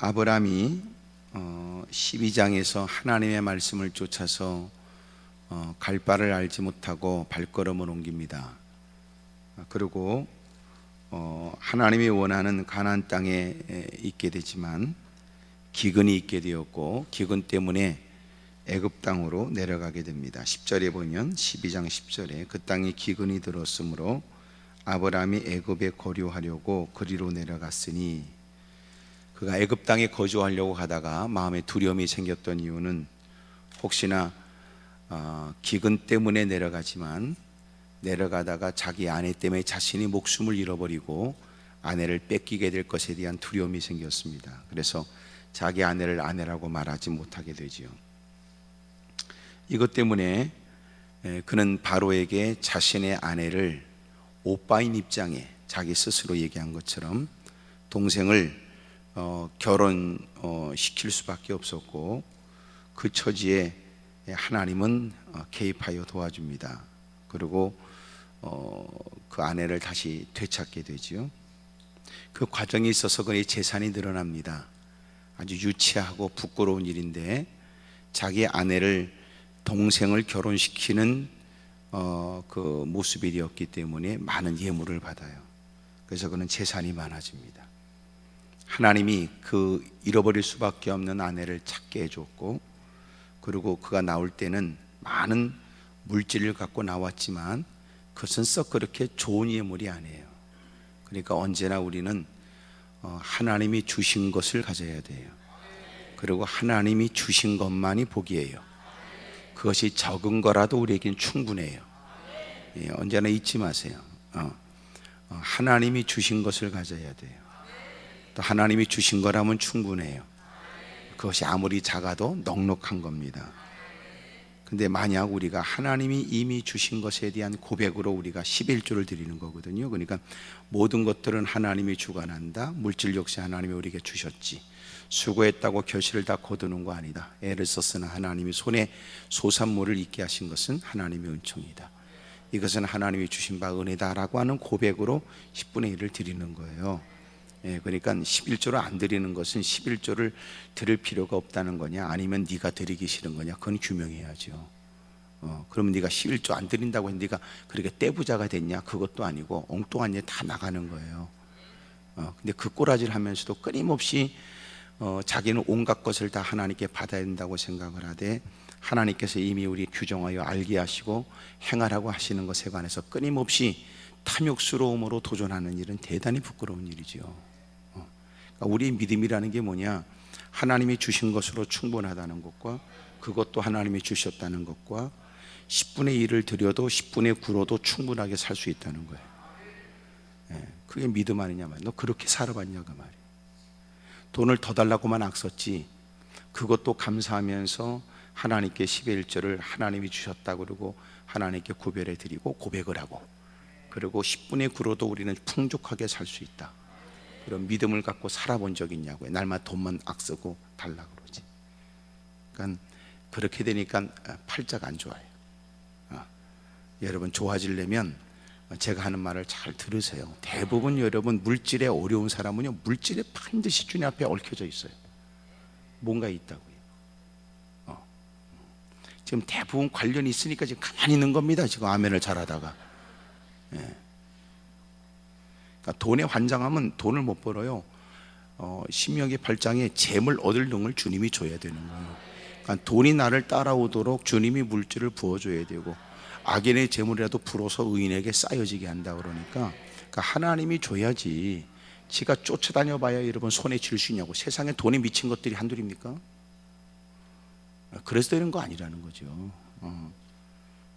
아브라함이 12장에서 하나님의 말씀을 쫓아서 갈 바를 알지 못하고 발걸음을 옮깁니다. 그리고 하나님이 원하는 가나안 땅에 있게 되지만 기근이 있게 되었고, 기근 때문에 애굽 땅으로 내려가게 됩니다. 10절에 보면 12장 10절에 그 땅에 기근이 들었으므로 아브라함이 애굽에 거류하려고 그리로 내려갔으니, 그가 애굽 땅에 거주하려고 하다가 마음에 두려움이 생겼던 이유는 혹시나 기근 때문에 내려가지만 내려가다가 자기 아내 때문에 자신이 목숨을 잃어버리고 아내를 뺏기게 될 것에 대한 두려움이 생겼습니다. 그래서 자기 아내를 아내라고 말하지 못하게 되지요. 이것 때문에 그는 바로에게 자신의 아내를 오빠인 입장에 자기 스스로 얘기한 것처럼 동생을 결혼시킬 수밖에 없었고, 그 처지에 하나님은 개입하여 도와줍니다. 그리고 그 아내를 다시 되찾게 되지요. 그 과정에 있어서 그의 재산이 늘어납니다. 아주 유치하고 부끄러운 일인데, 자기 아내를 동생을 결혼시키는 그 모습이었기 때문에 많은 예물을 받아요. 그래서 그는 재산이 많아집니다. 하나님이 그 잃어버릴 수밖에 없는 아내를 찾게 해줬고, 그리고 그가 나올 때는 많은 물질을 갖고 나왔지만 그것은 썩 그렇게 좋은 예물이 아니에요. 그러니까 언제나 우리는 하나님이 주신 것을 가져야 돼요. 그리고 하나님이 주신 것만이 복이에요. 그것이 적은 거라도 우리에겐 충분해요. 언제나 잊지 마세요. 하나님이 주신 것을 가져야 돼요. 또 하나님이 주신 거라면 충분해요. 그것이 아무리 작아도 넉넉한 겁니다. 근데 만약 우리가 하나님이 이미 주신 것에 대한 고백으로 우리가 11조를 드리는 거거든요. 그러니까 모든 것들은 하나님이 주관한다. 물질 역시 하나님이 우리에게 주셨지. 수고했다고 결실을 다 거두는 거 아니다. 애를 썼으나 하나님이 손에 소산물을 있게 하신 것은 하나님의 은총이다. 이것은 하나님이 주신 바 은혜다라고 하는 고백으로 10분의 1을 드리는 거예요. 그러니까 11조를 안 드리는 것은 11조를 드릴 필요가 없다는 거냐, 아니면 네가 드리기 싫은 거냐, 그건 규명해야죠. 그러면 네가 11조 안 드린다고 해서 네가 그렇게 떼부자가 됐냐, 그것도 아니고 엉뚱한 일 다 나가는 거예요. 근데 그 꼬라지를 하면서도 끊임없이 자기는 온갖 것을 다 하나님께 받아야 된다고 생각을 하되, 하나님께서 이미 우리 규정하여 알게 하시고 행하라고 하시는 것에 관해서 끊임없이 탐욕스러움으로 도전하는 일은 대단히 부끄러운 일이죠. 그러니까 우리의 믿음이라는 게 뭐냐, 하나님이 주신 것으로 충분하다는 것과, 그것도 하나님이 주셨다는 것과, 10분의 1을 드려도 10분의 9로도 충분하게 살 수 있다는 거예요. 그게 믿음 아니냐 말이야. 너 그렇게 살아봤냐 그 말이야. 돈을 더 달라고만 악썼지, 그것도 감사하면서 하나님께 11조를 하나님이 주셨다 그러고 하나님께 구별해 드리고 고백을 하고, 그리고 10분의 9로도 우리는 풍족하게 살 수 있다. 그런 믿음을 갖고 살아본 적 있냐고요. 날마다 돈만 악쓰고 달라 그러지. 그러니까 그렇게 되니까 팔자가 안 좋아요. 여러분 좋아지려면 제가 하는 말을 잘 들으세요. 대부분 여러분 물질에 어려운 사람은요, 물질에 반드시 주님 앞에 얽혀져 있어요. 뭔가 있다고요. 지금 대부분 관련이 있으니까 지금 가만히 있는 겁니다. 지금 아멘을 잘하다가. 그러니까 돈에 환장하면 돈을 못 벌어요. 신명기 8장에 재물 얻을 능을 주님이 줘야 되는 거예요. 그러니까 돈이 나를 따라오도록 주님이 물질을 부어줘야 되고, 악인의 재물이라도 불어서 의인에게 쌓여지게 한다 그러니까 하나님이 줘야지. 지가 쫓아다녀 봐야 여러분 손에 쥘 수 있냐고. 세상에 돈에 미친 것들이 한둘입니까? 그래서 되는 거 아니라는 거죠.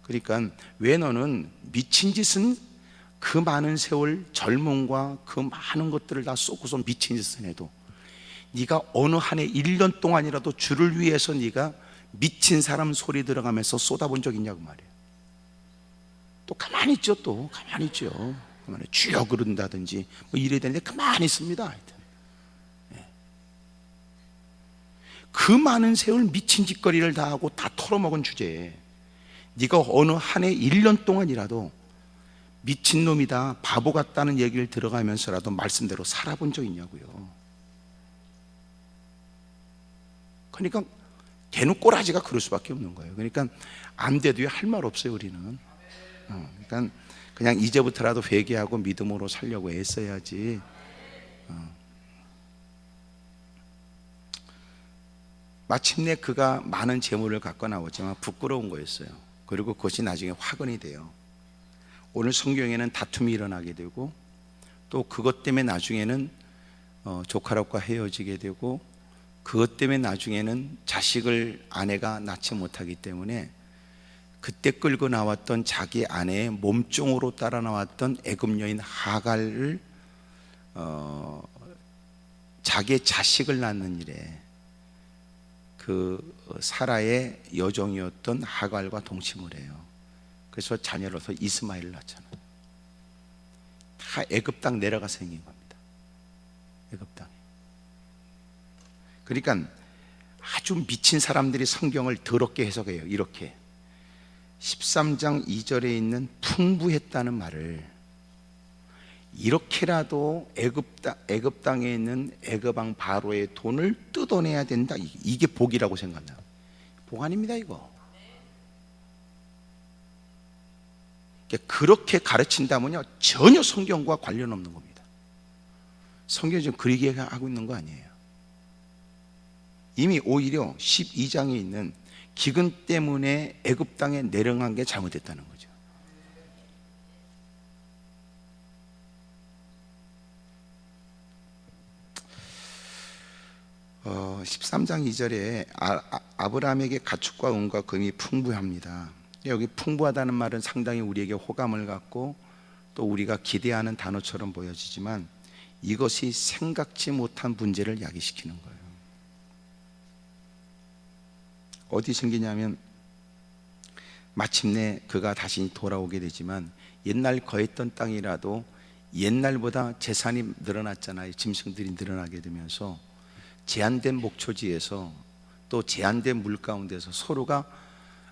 그러니까 왜 너는 미친 짓은 그 많은 세월 젊음과 그 많은 것들을 다 쏟고서 미친 짓을 해도, 네가 어느 한 해 1년 동안이라도 주를 위해서 네가 미친 사람 소리 들어가면서 쏟아본 적 있냐고 말이에요. 또 가만히 있죠. 또 가만히 있죠. 가만히 주여 그런다든지 뭐 이래야 되는데 가만히 있습니다. 하여튼 그 많은 세월 미친 짓거리를 다 하고 다 털어먹은 주제에 네가 어느 한 해 1년 동안이라도 미친놈이다, 바보 같다는 얘기를 들어가면서라도 말씀대로 살아본 적 있냐고요. 그러니까 개는 꼬라지가 그럴 수밖에 없는 거예요. 그러니까 안 돼도요 할 말 없어요 우리는. 그러니까 그냥 이제부터라도 회개하고 믿음으로 살려고 애써야지. 마침내 그가 많은 재물을 갖고 나왔지만 부끄러운 거였어요. 그리고 그것이 나중에 화근이 돼요. 오늘 성경에는 다툼이 일어나게 되고 또 그것 때문에 나중에는 조카락과 헤어지게 되고 그것 때문에 나중에는 자식을 아내가 낳지 못하기 때문에 그때 끌고 나왔던 자기 아내의 몸종으로 따라 나왔던 애굽 여인 하갈을 자기의 자식을 낳는 일에 그 사라의 여종이었던 하갈과 동침을 해요. 그래서 자녀로서 이스마엘을 낳잖아요. 다 애굽 땅 내려가 생긴 겁니다. 애굽 땅에. 그러니까 아주 미친 사람들이 성경을 더럽게 해석해요. 이렇게 13장 2절에 있는 풍부했다는 말을 이렇게라도 애굽 땅에 있는 애굽 왕 바로의 돈을 뜯어내야 된다. 이게 복이라고 생각해요. 복 아닙니다 이거. 그렇게 가르친다면요 전혀 성경과 관련 없는 겁니다. 성경이 지금 그리게 하고 있는 거 아니에요. 이미 오히려 12장에 있는 기근 때문에 애굽 땅에 내려간 게 잘못됐다는 거죠. 13장 2절에 아브라함에게 가축과 은과 금이 풍부합니다. 여기 풍부하다는 말은 상당히 우리에게 호감을 갖고 또 우리가 기대하는 단어처럼 보여지지만 이것이 생각지 못한 문제를 야기시키는 거예요. 어디 생기냐면 마침내 그가 다시 돌아오게 되지만 옛날 거했던 땅이라도 옛날보다 재산이 늘어났잖아요. 짐승들이 늘어나게 되면서 제한된 목초지에서 또 제한된 물 가운데서 서로가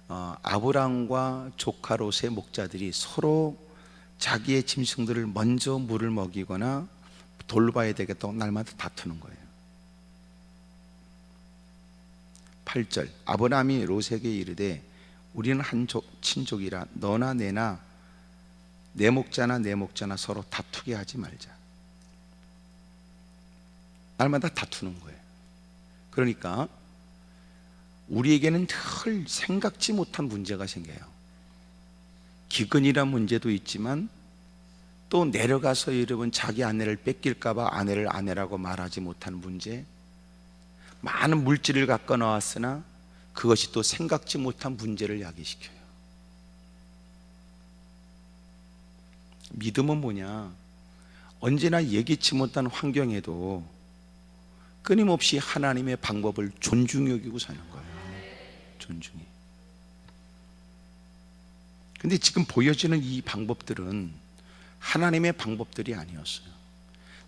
아브람과 조카 롯의 목자들이 서로 자기의 짐승들을 먼저 물을 먹이거나 돌봐야 되겠다고 날마다 다투는 거예요. 8절 아브람이 롯에게 이르되 우리는 한 친족이라 너나 내나 내 목자나 내 목자나 서로 다투게 하지 말자. 날마다 다투는 거예요. 그러니까 우리에게는 늘 생각지 못한 문제가 생겨요. 기근이란 문제도 있지만 또 내려가서 여러분 자기 아내를 뺏길까 봐 아내를 아내라고 말하지 못하는 문제, 많은 물질을 갖고 나왔으나 그것이 또 생각지 못한 문제를 야기시켜요. 믿음은 뭐냐? 언제나 예기치 못한 환경에도 끊임없이 하나님의 방법을 존중히 여기고 사는 거예요. 존중히. 근데 지금 보여지는 이 방법들은 하나님의 방법들이 아니었어요.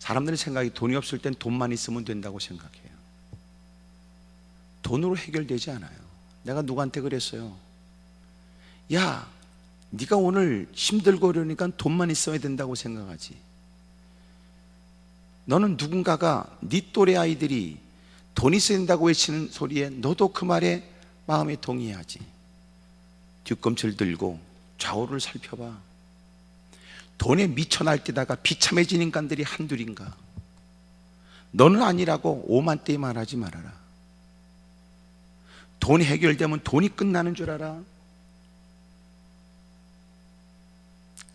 사람들의 생각이 돈이 없을 땐 돈만 있으면 된다고 생각해요. 돈으로 해결되지 않아요. 내가 누구한테 그랬어요. 야, 네가 오늘 힘들고 그러니까 돈만 있어야 된다고 생각하지. 너는 누군가가 네 또래 아이들이 돈 있어야 된다고 외치는 소리에 너도 그 말에 마음에 동의하지. 뒤꿈치를 들고 좌우를 살펴봐. 돈에 미쳐 날뛰다가 비참해진 인간들이 한둘인가? 너는 아니라고 오만되이 말하지 말아라. 돈이 해결되면 돈이 끝나는 줄 알아.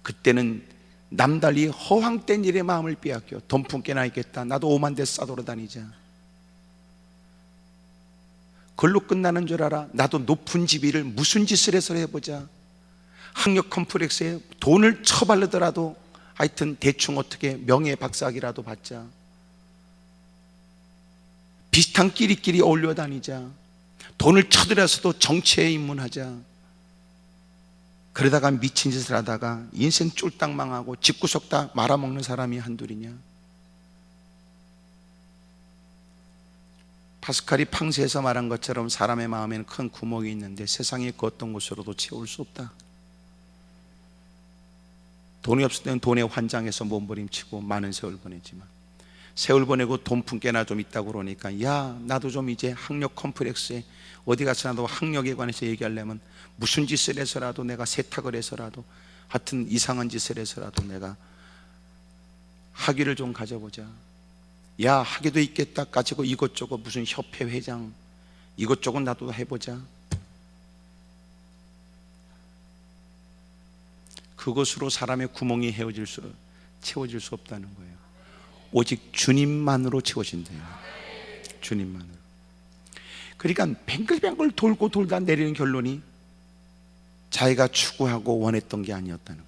그때는 남달리 허황된 일에 마음을 빼앗겨. 돈 품게나 있겠다. 나도 오만대 싸돌아다니자. 그걸로 끝나는 줄 알아. 나도 높은 집이를 무슨 짓을 해서 해보자. 학력 컴플렉스에 돈을 처바르더라도 하여튼 대충 어떻게 명예 박사학이라도 받자. 비슷한 끼리끼리 어울려 다니자. 돈을 쳐들여서도 정치에 입문하자. 그러다가 미친 짓을 하다가 인생 쫄딱 망하고 집구석 다 말아먹는 사람이 한둘이냐? 파스칼이 팡세에서 말한 것처럼 사람의 마음에는 큰 구멍이 있는데 세상의 그 어떤 곳으로도 채울 수 없다. 돈이 없을 때는 돈에 환장해서 몸부림치고 많은 세월 보내지만 세월 보내고 돈 품게나 좀 있다고 그러니까, 야 나도 좀 이제 학력 컴플렉스에 어디 가서 나도 학력에 관해서 얘기하려면 무슨 짓을 해서라도, 내가 세탁을 해서라도, 하여튼 이상한 짓을 해서라도 내가 학위를 좀 가져보자. 야 학위도 있겠다 가지고 이것저것 무슨 협회 회장 이것저것 나도 해보자. 그것으로 사람의 구멍이 채워질 수 없다는 거예요. 오직 주님만으로 채워진대요. 주님만으로. 그러니까 뱅글뱅글 돌고 돌다 내리는 결론이 자기가 추구하고 원했던 게 아니었다는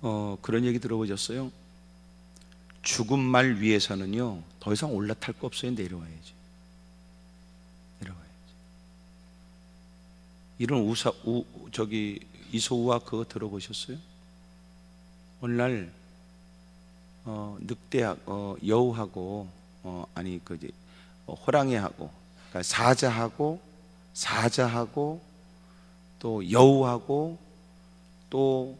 거예요. 그런 얘기 들어보셨어요? 죽은 말 위에서는요 더 이상 올라탈 거 없어요. 내려와야지. 이런 이소우와 그거 들어보셨어요? 오늘날 늑대하고 여우하고 호랑이하고, 그러니까 사자하고 또 여우하고 또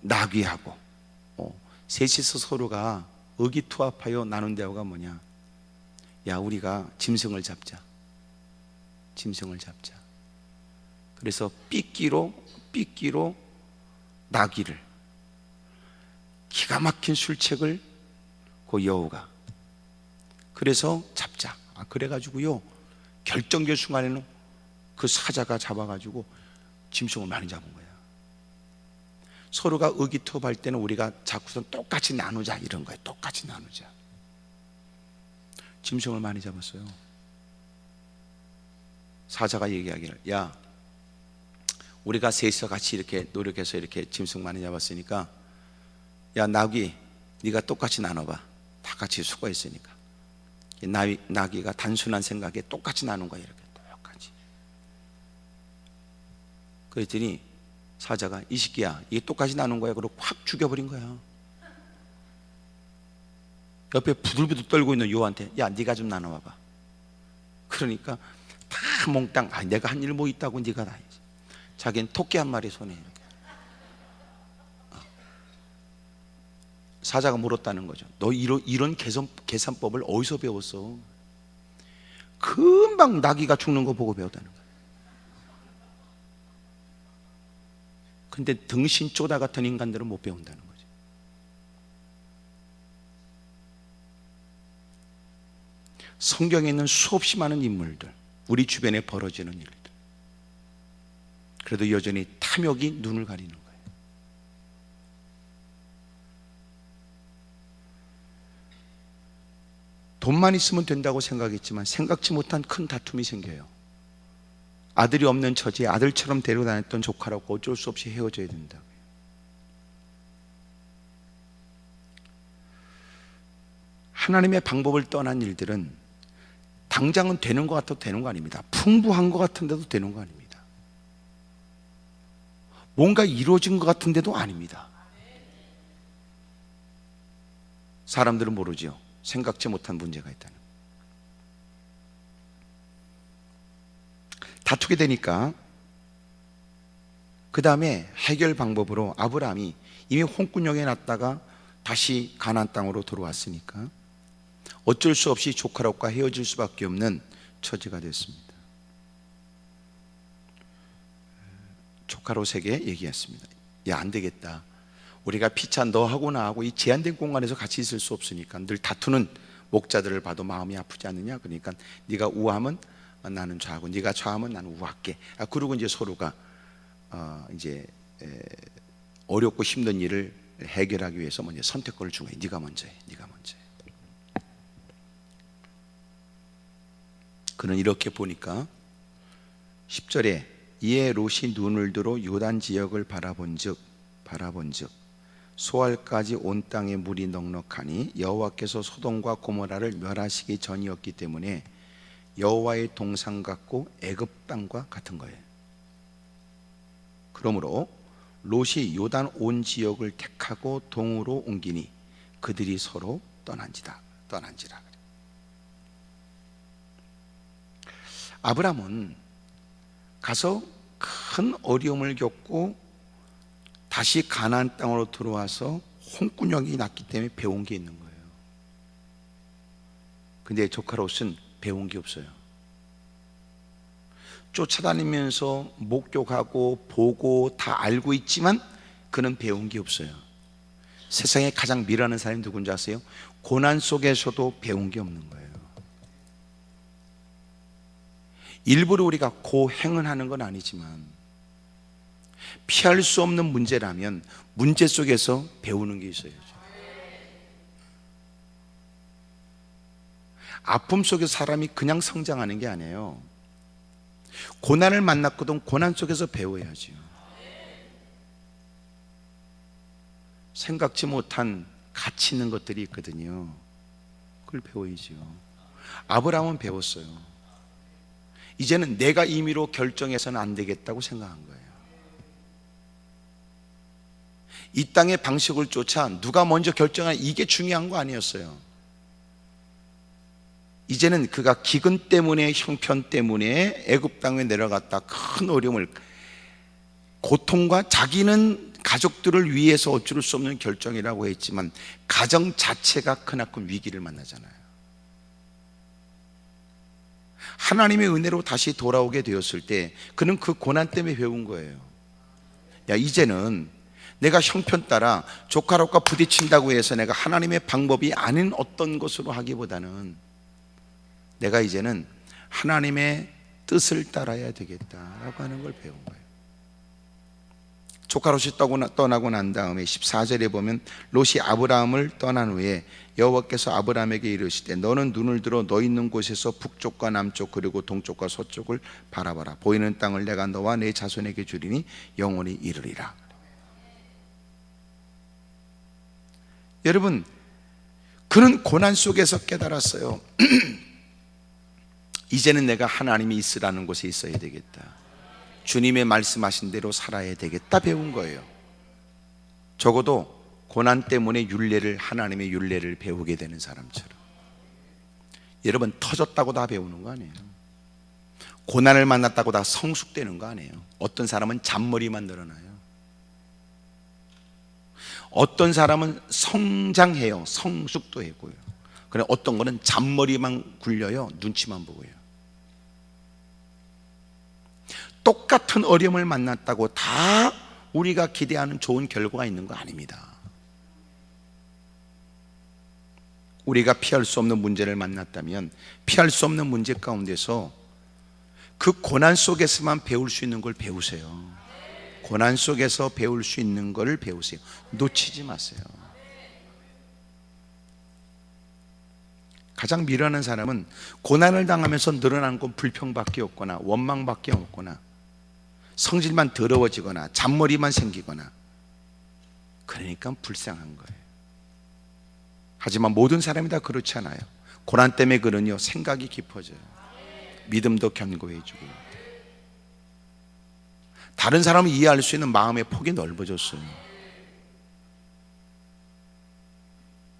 나귀하고 셋이서 서로가 의기투합하여 나눈 대화가 뭐냐? 야 우리가 짐승을 잡자. 그래서 삐끼로 나귀를, 기가 막힌 술책을 그 여우가, 그래서 잡자. 그래가지고요 결정적 순간에는 그 사자가 잡아가지고 짐승을 많이 잡은 거야. 서로가 의기투합할 때는 우리가 자꾸선 똑같이 나누자 이런 거예요. 똑같이 나누자. 짐승을 많이 잡았어요. 사자가 얘기하기를, 야 우리가 셋이서 같이 이렇게 노력해서 이렇게 짐승 많이 잡았으니까, 야 나귀 네가 똑같이 나눠봐. 다 같이 수고했으니까. 나귀가 단순한 생각에 똑같이 나눈 거야. 이렇게 똑같이. 그랬더니 사자가, 이 새끼야 이게 똑같이 나눈 거야. 그러고 확 죽여버린 거야. 옆에 부들부들 떨고 있는 요한테, 야 네가 좀 나눠봐봐. 그러니까 다 몽땅, 내가 한 일 뭐 있다고 네가 다 해야지. 자기는 토끼 한 마리 손에 이렇게. 사자가 물었다는 거죠. 너 이런 계산법을 어디서 배웠어? 금방 나귀가 죽는 거 보고 배웠다는 거야. 근데 등신 쪼다 같은 인간들은 못 배운다는 거죠. 성경에 있는 수없이 많은 인물들, 우리 주변에 벌어지는 일들, 그래도 여전히 탐욕이 눈을 가리는 거예요. 돈만 있으면 된다고 생각했지만 생각지 못한 큰 다툼이 생겨요. 아들이 없는 처지에 아들처럼 데리고 다녔던 조카라고 어쩔 수 없이 헤어져야 된다고요. 하나님의 방법을 떠난 일들은 당장은 되는 것 같아도 되는 거 아닙니다. 풍부한 것 같은데도 되는 거 아닙니다. 뭔가 이루어진 것 같은데도 아닙니다. 사람들은 모르죠. 생각지 못한 문제가 있다는. 다투게 되니까 그 다음에 해결 방법으로 아브라함이 이미 홍군형에 났다가 다시 가나안 땅으로 들어왔으니까 어쩔 수 없이 조카롯과 헤어질 수밖에 없는 처지가 됐습니다. 조카롯에게 얘기했습니다. 야, 안 되겠다. 우리가 피차 너하고 나하고 이 제한된 공간에서 같이 있을 수 없으니까 늘 다투는 목자들을 봐도 마음이 아프지 않느냐. 그러니까 네가 우하면 나는 좌하고, 네가 좌하면 나는 우할게. 그리고 이제 서로가 이제 어렵고 힘든 일을 해결하기 위해서 먼저 선택권을 준 거예요. 네가 먼저 해. 그는 이렇게 보니까 10절에 이에 롯이 눈을 들어 요단 지역을 바라본즉 소알까지 온 땅에 물이 넉넉하니 여호와께서 소돔과 고모라를 멸하시기 전이었기 때문에 여호와의 동산 같고 애굽 땅과 같은 거예요. 그러므로 롯이 요단 온 지역을 택하고 동으로 옮기니 그들이 서로 떠난지라. 아브라함은 가서 큰 어려움을 겪고 다시 가나안 땅으로 들어와서 홍군형이 났기 때문에 배운 게 있는 거예요. 근데 조카 롯은 배운 게 없어요. 쫓아다니면서 목격하고 보고 다 알고 있지만 그는 배운 게 없어요. 세상에 가장 미련한 사람이 누군지 아세요? 고난 속에서도 배운 게 없는 거예요. 일부러 우리가 고행을 하는 건 아니지만 피할 수 없는 문제라면 문제 속에서 배우는 게 있어야죠. 아픔 속에서 사람이 그냥 성장하는 게 아니에요. 고난을 만났거든 고난 속에서 배워야죠. 생각지 못한 가치 있는 것들이 있거든요. 그걸 배워야죠. 아브라함은 배웠어요. 이제는 내가 임의로 결정해서는 안 되겠다고 생각한 거예요. 이 땅의 방식을 쫓아 누가 먼저 결정하냐 이게 중요한 거 아니었어요. 이제는 그가 기근 때문에 형편 때문에 애굽 땅에 내려갔다 큰 어려움을 고통과 자기는 가족들을 위해서 어쩔 수 없는 결정이라고 했지만 가정 자체가 크나큰 위기를 만나잖아요. 하나님의 은혜로 다시 돌아오게 되었을 때 그는 그 고난 때문에 배운 거예요. 야, 이제는 내가 형편 따라 조카롯과 부딪힌다고 해서 내가 하나님의 방법이 아닌 어떤 것으로 하기보다는 내가 이제는 하나님의 뜻을 따라야 되겠다라고 하는 걸 배운 거예요. 조카 롯이 떠나고 난 다음에 14절에 보면 롯이 아브라함을 떠난 후에 여호와께서 아브라함에게 이르시되 너는 눈을 들어 너 있는 곳에서 북쪽과 남쪽 그리고 동쪽과 서쪽을 바라봐라. 보이는 땅을 내가 너와 내 자손에게 주리니 영원히 이르리라. 여러분, 그는 고난 속에서 깨달았어요. 이제는 내가 하나님이 있으라는 곳에 있어야 되겠다. 주님의 말씀하신 대로 살아야 되겠다 배운 거예요. 적어도 고난 때문에 윤례를, 하나님의 윤례를 배우게 되는 사람처럼. 여러분, 터졌다고 다 배우는 거 아니에요. 고난을 만났다고 다 성숙되는 거 아니에요. 어떤 사람은 잔머리만 늘어나요. 어떤 사람은 성장해요. 성숙도 하고요. 그래, 어떤 거는 잔머리만 굴려요. 눈치만 보고요. 똑같은 어려움을 만났다고 다 우리가 기대하는 좋은 결과가 있는 거 아닙니다. 우리가 피할 수 없는 문제를 만났다면 피할 수 없는 문제 가운데서 그 고난 속에서만 배울 수 있는 걸 배우세요. 고난 속에서 배울 수 있는 걸 배우세요. 놓치지 마세요. 가장 미련한 사람은 고난을 당하면서 늘어나는 건 불평밖에 없거나 원망밖에 없거나 성질만 더러워지거나 잔머리만 생기거나 그러니까 불쌍한 거예요. 하지만 모든 사람이 다 그렇지 않아요. 고난 때문에 그러니요 생각이 깊어져요. 믿음도 견고해지고 다른 사람을 이해할 수 있는 마음의 폭이 넓어졌어요.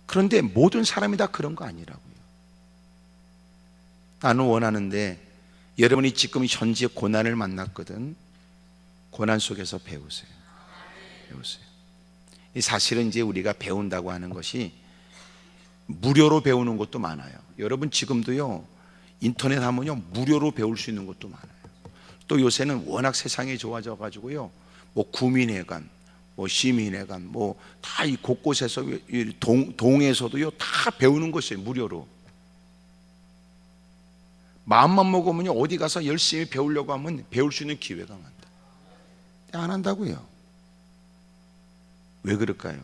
그런데 모든 사람이 다 그런 거 아니라고요. 나는 원하는데 여러분이 지금 현재 고난을 만났거든. 고난 속에서 배우세요. 배우세요. 사실은 이제 우리가 배운다고 하는 것이 무료로 배우는 것도 많아요. 여러분 지금도요 인터넷 하면요 무료로 배울 수 있는 것도 많아요. 또 요새는 워낙 세상이 좋아져 가지고요 뭐 구민회관, 뭐 시민회관, 뭐 다 이 곳곳에서 동에서도요 다 배우는 것이에요. 무료로. 마음만 먹으면요 어디 가서 열심히 배우려고 하면 배울 수 있는 기회가 많다. 안 한다고요. 왜 그럴까요?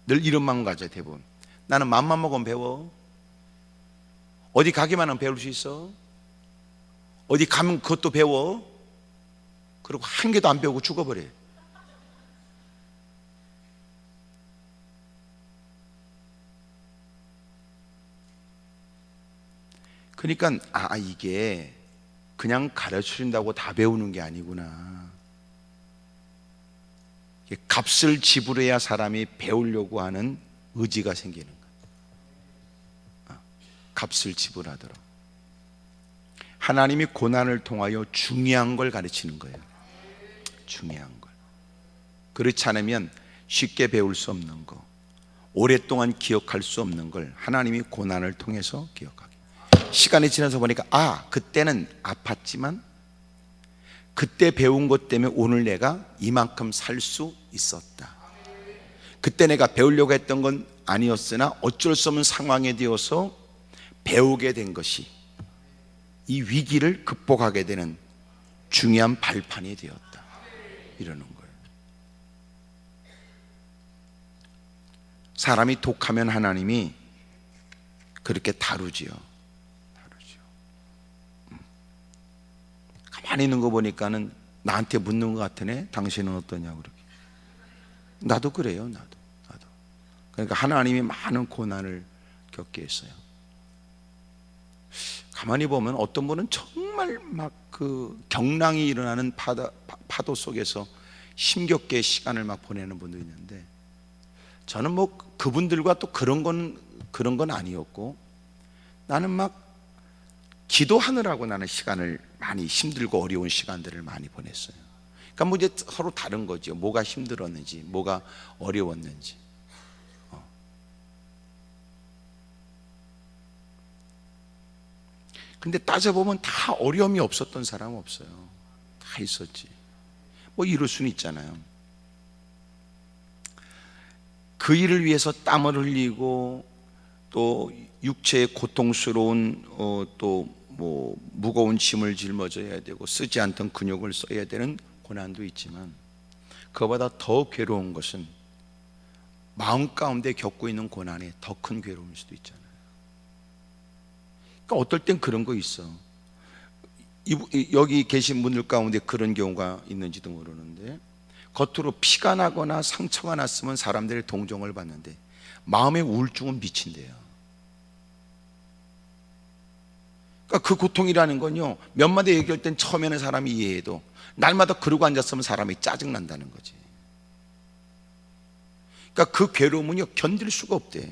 늘 이런 마음 가져요. 대부분 나는 마음만 먹으면 배워. 어디 가기만 하면 배울 수 있어. 어디 가면 그것도 배워. 그리고 한 개도 안 배우고 죽어버려요. 그러니까 이게 그냥 가르쳐준다고 다 배우는 게 아니구나. 값을 지불해야 사람이 배우려고 하는 의지가 생기는 거예요. 값을 지불하도록. 하나님이 고난을 통하여 중요한 걸 가르치는 거예요. 중요한 걸. 그렇지 않으면 쉽게 배울 수 없는 거, 오랫동안 기억할 수 없는 걸 하나님이 고난을 통해서 기억하게. 시간이 지나서 보니까 그때는 아팠지만 그때 배운 것 때문에 오늘 내가 이만큼 살 수 있었다. 그때 내가 배우려고 했던 건 아니었으나 어쩔 수 없는 상황에 되어서 배우게 된 것이 이 위기를 극복하게 되는 중요한 발판이 되었다. 이러는 거예요. 사람이 독하면 하나님이 그렇게 다루지요. 가만히 있는 거 보니까는 나한테 묻는 것 같으네. 당신은 어떠냐고 그렇게. 나도 그래요. 나도. 그러니까 하나님이 많은 고난을 겪게 했어요. 가만히 보면 어떤 분은 정말 막 그 경랑이 일어나는 파도 속에서 힘겹게 시간을 막 보내는 분도 있는데, 저는 뭐 그분들과 또 그런 건 아니었고, 나는 막 기도하느라고 나는 시간을 많이 힘들고 어려운 시간들을 많이 보냈어요. 그러니까 뭐 이제 서로 다른 거죠. 뭐가 힘들었는지, 뭐가 어려웠는지. 근데 따져보면 다 어려움이 없었던 사람은 없어요. 다 있었지. 뭐 이럴 수는 있잖아요. 그 일을 위해서 땀을 흘리고 또 육체의 고통스러운 또 뭐 무거운 짐을 짊어져야 되고 쓰지 않던 근육을 써야 되는 고난도 있지만, 그거보다 더 괴로운 것은 마음 가운데 겪고 있는 고난이 더 큰 괴로움일 수도 있잖아요. 그러니까 어떨 땐 그런 거 있어. 여기 계신 분들 가운데 그런 경우가 있는지도 모르는데, 겉으로 피가 나거나 상처가 났으면 사람들의 동정을 받는데 마음의 우울증은 미친대요. 그러니까 그 고통이라는 건요, 몇 마디 얘기할 땐 처음에는 사람이 이해해도 날마다 그러고 앉았으면 사람이 짜증난다는 거지. 그러니까 그 괴로움은요, 견딜 수가 없대.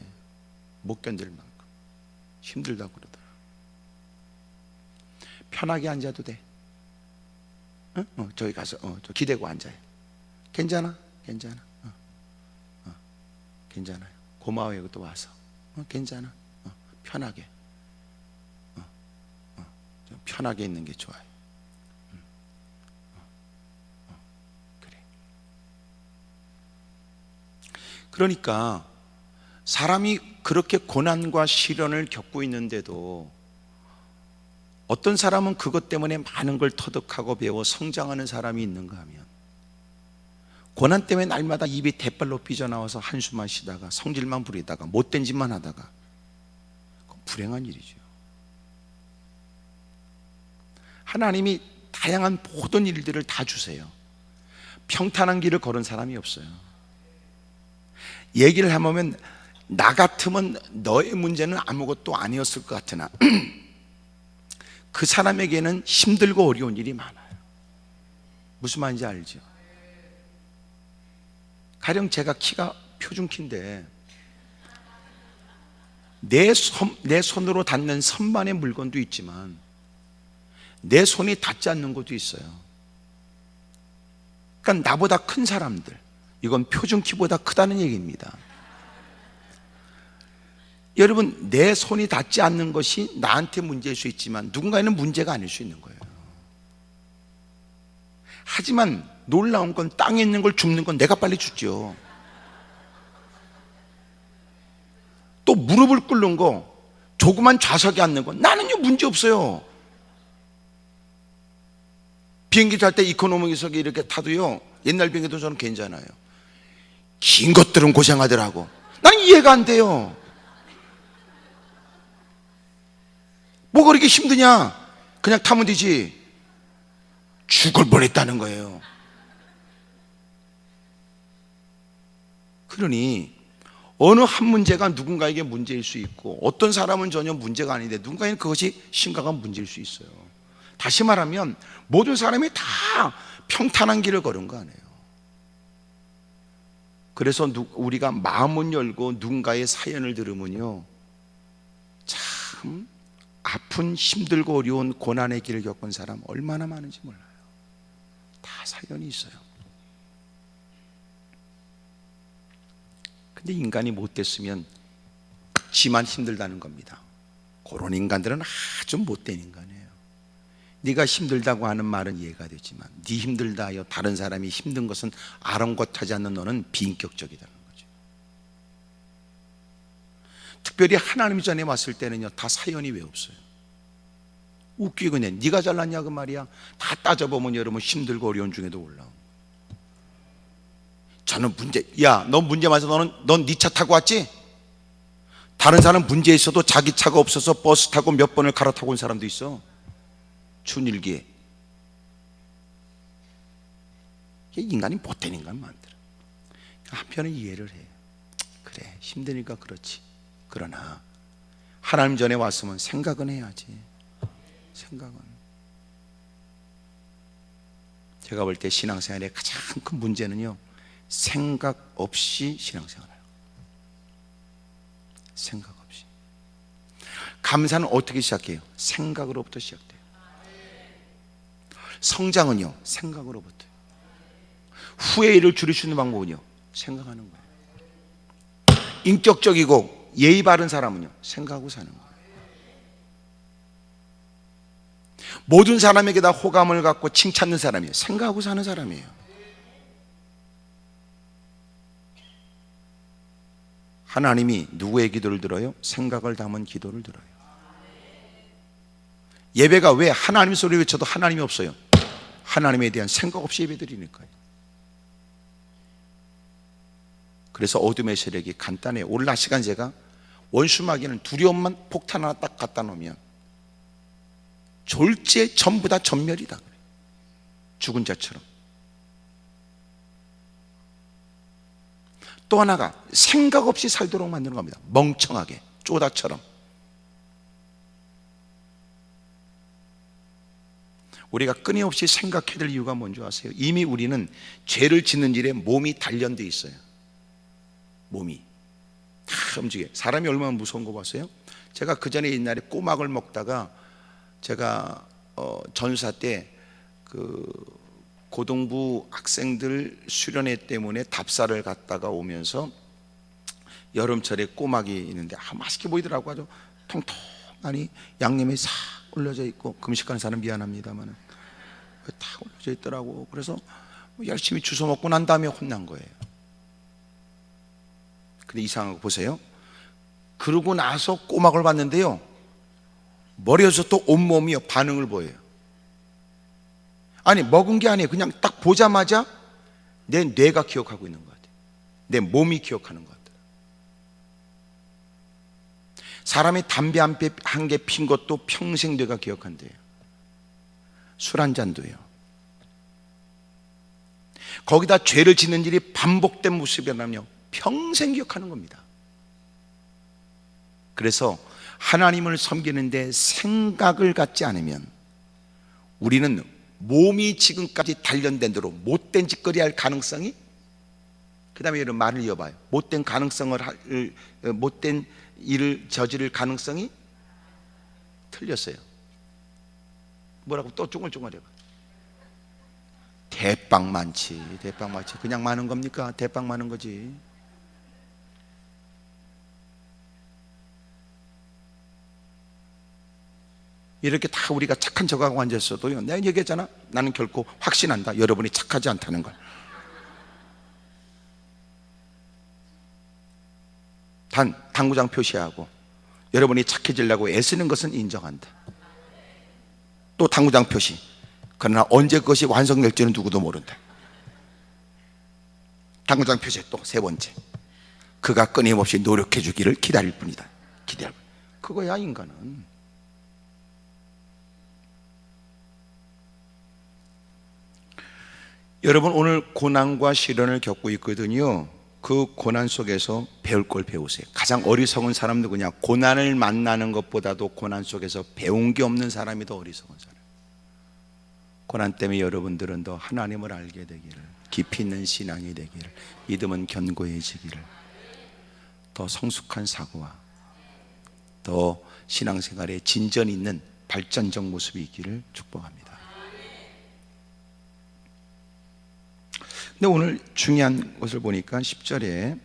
못 견딜 만큼 힘들다고 그러더라. 편하게 앉아도 돼. 저기 가서 저 기대고 앉아요. 괜찮아? 괜찮아요. 고마워요. 또 와서. 괜찮아. 편하게. 편하게 있는 게 좋아요. 그래. 그러니까 사람이 그렇게 고난과 시련을 겪고 있는데도 어떤 사람은 그것 때문에 많은 걸 터득하고 배워 성장하는 사람이 있는가 하면, 고난 때문에 날마다 입이 대빨로 삐져나와서 한숨만 쉬다가 성질만 부리다가 못된 짓만 하다가, 그건 불행한 일이죠. 하나님이 다양한 모든 일들을 다 주세요. 평탄한 길을 걸은 사람이 없어요. 얘기를 해보면 나 같으면 너의 문제는 아무것도 아니었을 것 같으나 그 사람에게는 힘들고 어려운 일이 많아요. 무슨 말인지 알죠? 가령 제가 키가 표준 키인데 내 손으로 닿는 선반의 물건도 있지만 내 손이 닿지 않는 것도 있어요. 그러니까 나보다 큰 사람들, 이건 표준 키보다 크다는 얘기입니다. 여러분, 내 손이 닿지 않는 것이 나한테 문제일 수 있지만 누군가에는 문제가 아닐 수 있는 거예요. 하지만 놀라운 건 땅에 있는 걸 줍는 건 내가 빨리 줍죠. 또 무릎을 꿇는 거, 조그만 좌석에 앉는 건 나는요 문제 없어요. 비행기 탈 때 이코노미석에 이렇게 타도요, 옛날 비행기도 저는 괜찮아요. 긴 것들은 고생하더라고. 난 이해가 안 돼요. 뭐가 그렇게 힘드냐? 그냥 타면 되지. 죽을 뻔했다는 거예요. 그러니 어느 한 문제가 누군가에게 문제일 수 있고, 어떤 사람은 전혀 문제가 아닌데 누군가에는 그것이 심각한 문제일 수 있어요. 다시 말하면 모든 사람이 다 평탄한 길을 걸은 거 아니에요. 그래서 우리가 마음을 열고 누군가의 사연을 들으면요, 참 아픈 힘들고 어려운 고난의 길을 겪은 사람 얼마나 많은지 몰라요. 다 사연이 있어요. 근데 인간이 못됐으면 지만 힘들다는 겁니다. 그런 인간들은 아주 못된 인간이에요. 네가 힘들다고 하는 말은 이해가 되지만 네 힘들다 하여 다른 사람이 힘든 것은 아랑곳하지 않는 너는 비인격적이다는 거죠. 특별히 하나님 전에 왔을 때는요, 다 사연이 왜 없어요? 웃기고 그냥 네가 잘났냐 그 말이야. 다 따져보면 여러분 힘들고 어려운 중에도 올라온 거예요. 저는 문제, 야 너 문제 맞아. 넌 네 차 타고 왔지? 다른 사람 문제 있어도 자기 차가 없어서 버스 타고 몇 번을 갈아타고 온 사람도 있어. 춘일기에. 인간이 못된 인간 만들어. 한편은 이해를 해요. 그래 힘드니까 그렇지. 그러나 하나님 전에 왔으면 생각은 해야지. 생각은. 제가 볼 때 신앙생활의 가장 큰 문제는요, 생각 없이 신앙생활을 해요. 생각 없이. 감사는 어떻게 시작해요? 생각으로부터 시작돼요. 성장은요, 생각으로부터. 후회를 줄일 수 있는 방법은요, 생각하는 거예요. 인격적이고 예의 바른 사람은요, 생각하고 사는 거예요. 모든 사람에게 다 호감을 갖고 칭찬하는 사람이에요. 생각하고 사는 사람이에요. 하나님이 누구의 기도를 들어요? 생각을 담은 기도를 들어요. 예배가 왜 하나님 소리 외쳐도 하나님이 없어요? 하나님에 대한 생각 없이 예배 드리니까요. 그래서 어둠의 세력이 간단해요. 오늘 낮 시간 제가 원수마귀는 두려움만 폭탄 하나 딱 갖다 놓으면 졸지에 전부 다 전멸이다. 죽은 자처럼. 또 하나가 생각 없이 살도록 만드는 겁니다. 멍청하게, 쪼다처럼. 우리가 끊임없이 생각해야 될 이유가 뭔지 아세요? 이미 우리는 죄를 짓는 일에 몸이 단련되어 있어요. 몸이 다 움직여요. 사람이 얼마나 무서운 거 봤어요? 제가 그 전에 옛날에 꼬막을 먹다가 제가 전사 때 그 고등부 학생들 수련회 때문에 답사를 갔다가 오면서 여름철에 꼬막이 있는데 맛있게 보이더라고요. 아주 통통하니 양념이 싹 올려져 있고, 금식하는 사람 미안합니다만 다 올려져 있더라고. 그래서 열심히 주워 먹고 난 다음에 혼난 거예요. 근데 이상한 거 보세요. 그러고 나서 꼬막을 봤는데요, 머리에서 또 온몸이 반응을 보여요. 아니 먹은 게 아니에요. 그냥 딱 보자마자 내 뇌가 기억하고 있는 것 같아요. 내 몸이 기억하는 것 같아요. 사람이 담배 한 개 핀 것도 평생 뇌가 기억한대요. 술 한 잔도요. 거기다 죄를 짓는 일이 반복된 모습이라면요, 평생 기억하는 겁니다. 그래서 하나님을 섬기는데 생각을 갖지 않으면 우리는 몸이 지금까지 단련된 대로 못된 짓거리 할 가능성이, 그 다음에 이런 말을 이어봐요. 못된 일을 저지를 가능성이 틀렸어요. 뭐라고 또 쫑글쫑글해봐. 대빵 많지. 대빵 많지. 그냥 많은 겁니까? 대빵 많은 거지. 이렇게 다 우리가 착한 척하고 앉았어도요, 내가 얘기했잖아. 나는 결코 확신한다. 여러분이 착하지 않다는 걸. 단 당구장 표시하고 여러분이 착해지려고 애쓰는 것은 인정한다. 또 당구장 표시. 그러나 언제 그것이 완성될지는 누구도 모른다. 당구장 표시 또 세 번째. 그가 끊임없이 노력해 주기를 기다릴 뿐이다. 기다릴 뿐. 그거야 인간은. 여러분 오늘 고난과 시련을 겪고 있거든요. 그 고난 속에서 배울 걸 배우세요. 가장 어리석은 사람 누구냐? 고난을 만나는 것보다도 고난 속에서 배운 게 없는 사람이 더 어리석은 사람. 고난 때문에 여러분들은 더 하나님을 알게 되기를, 깊이 있는 신앙이 되기를, 믿음은 견고해지기를, 더 성숙한 사고와 더 신앙생활에 진전 있는 발전적 모습이 있기를 축복합니다. 근데 오늘 중요한 것을 보니까 10절에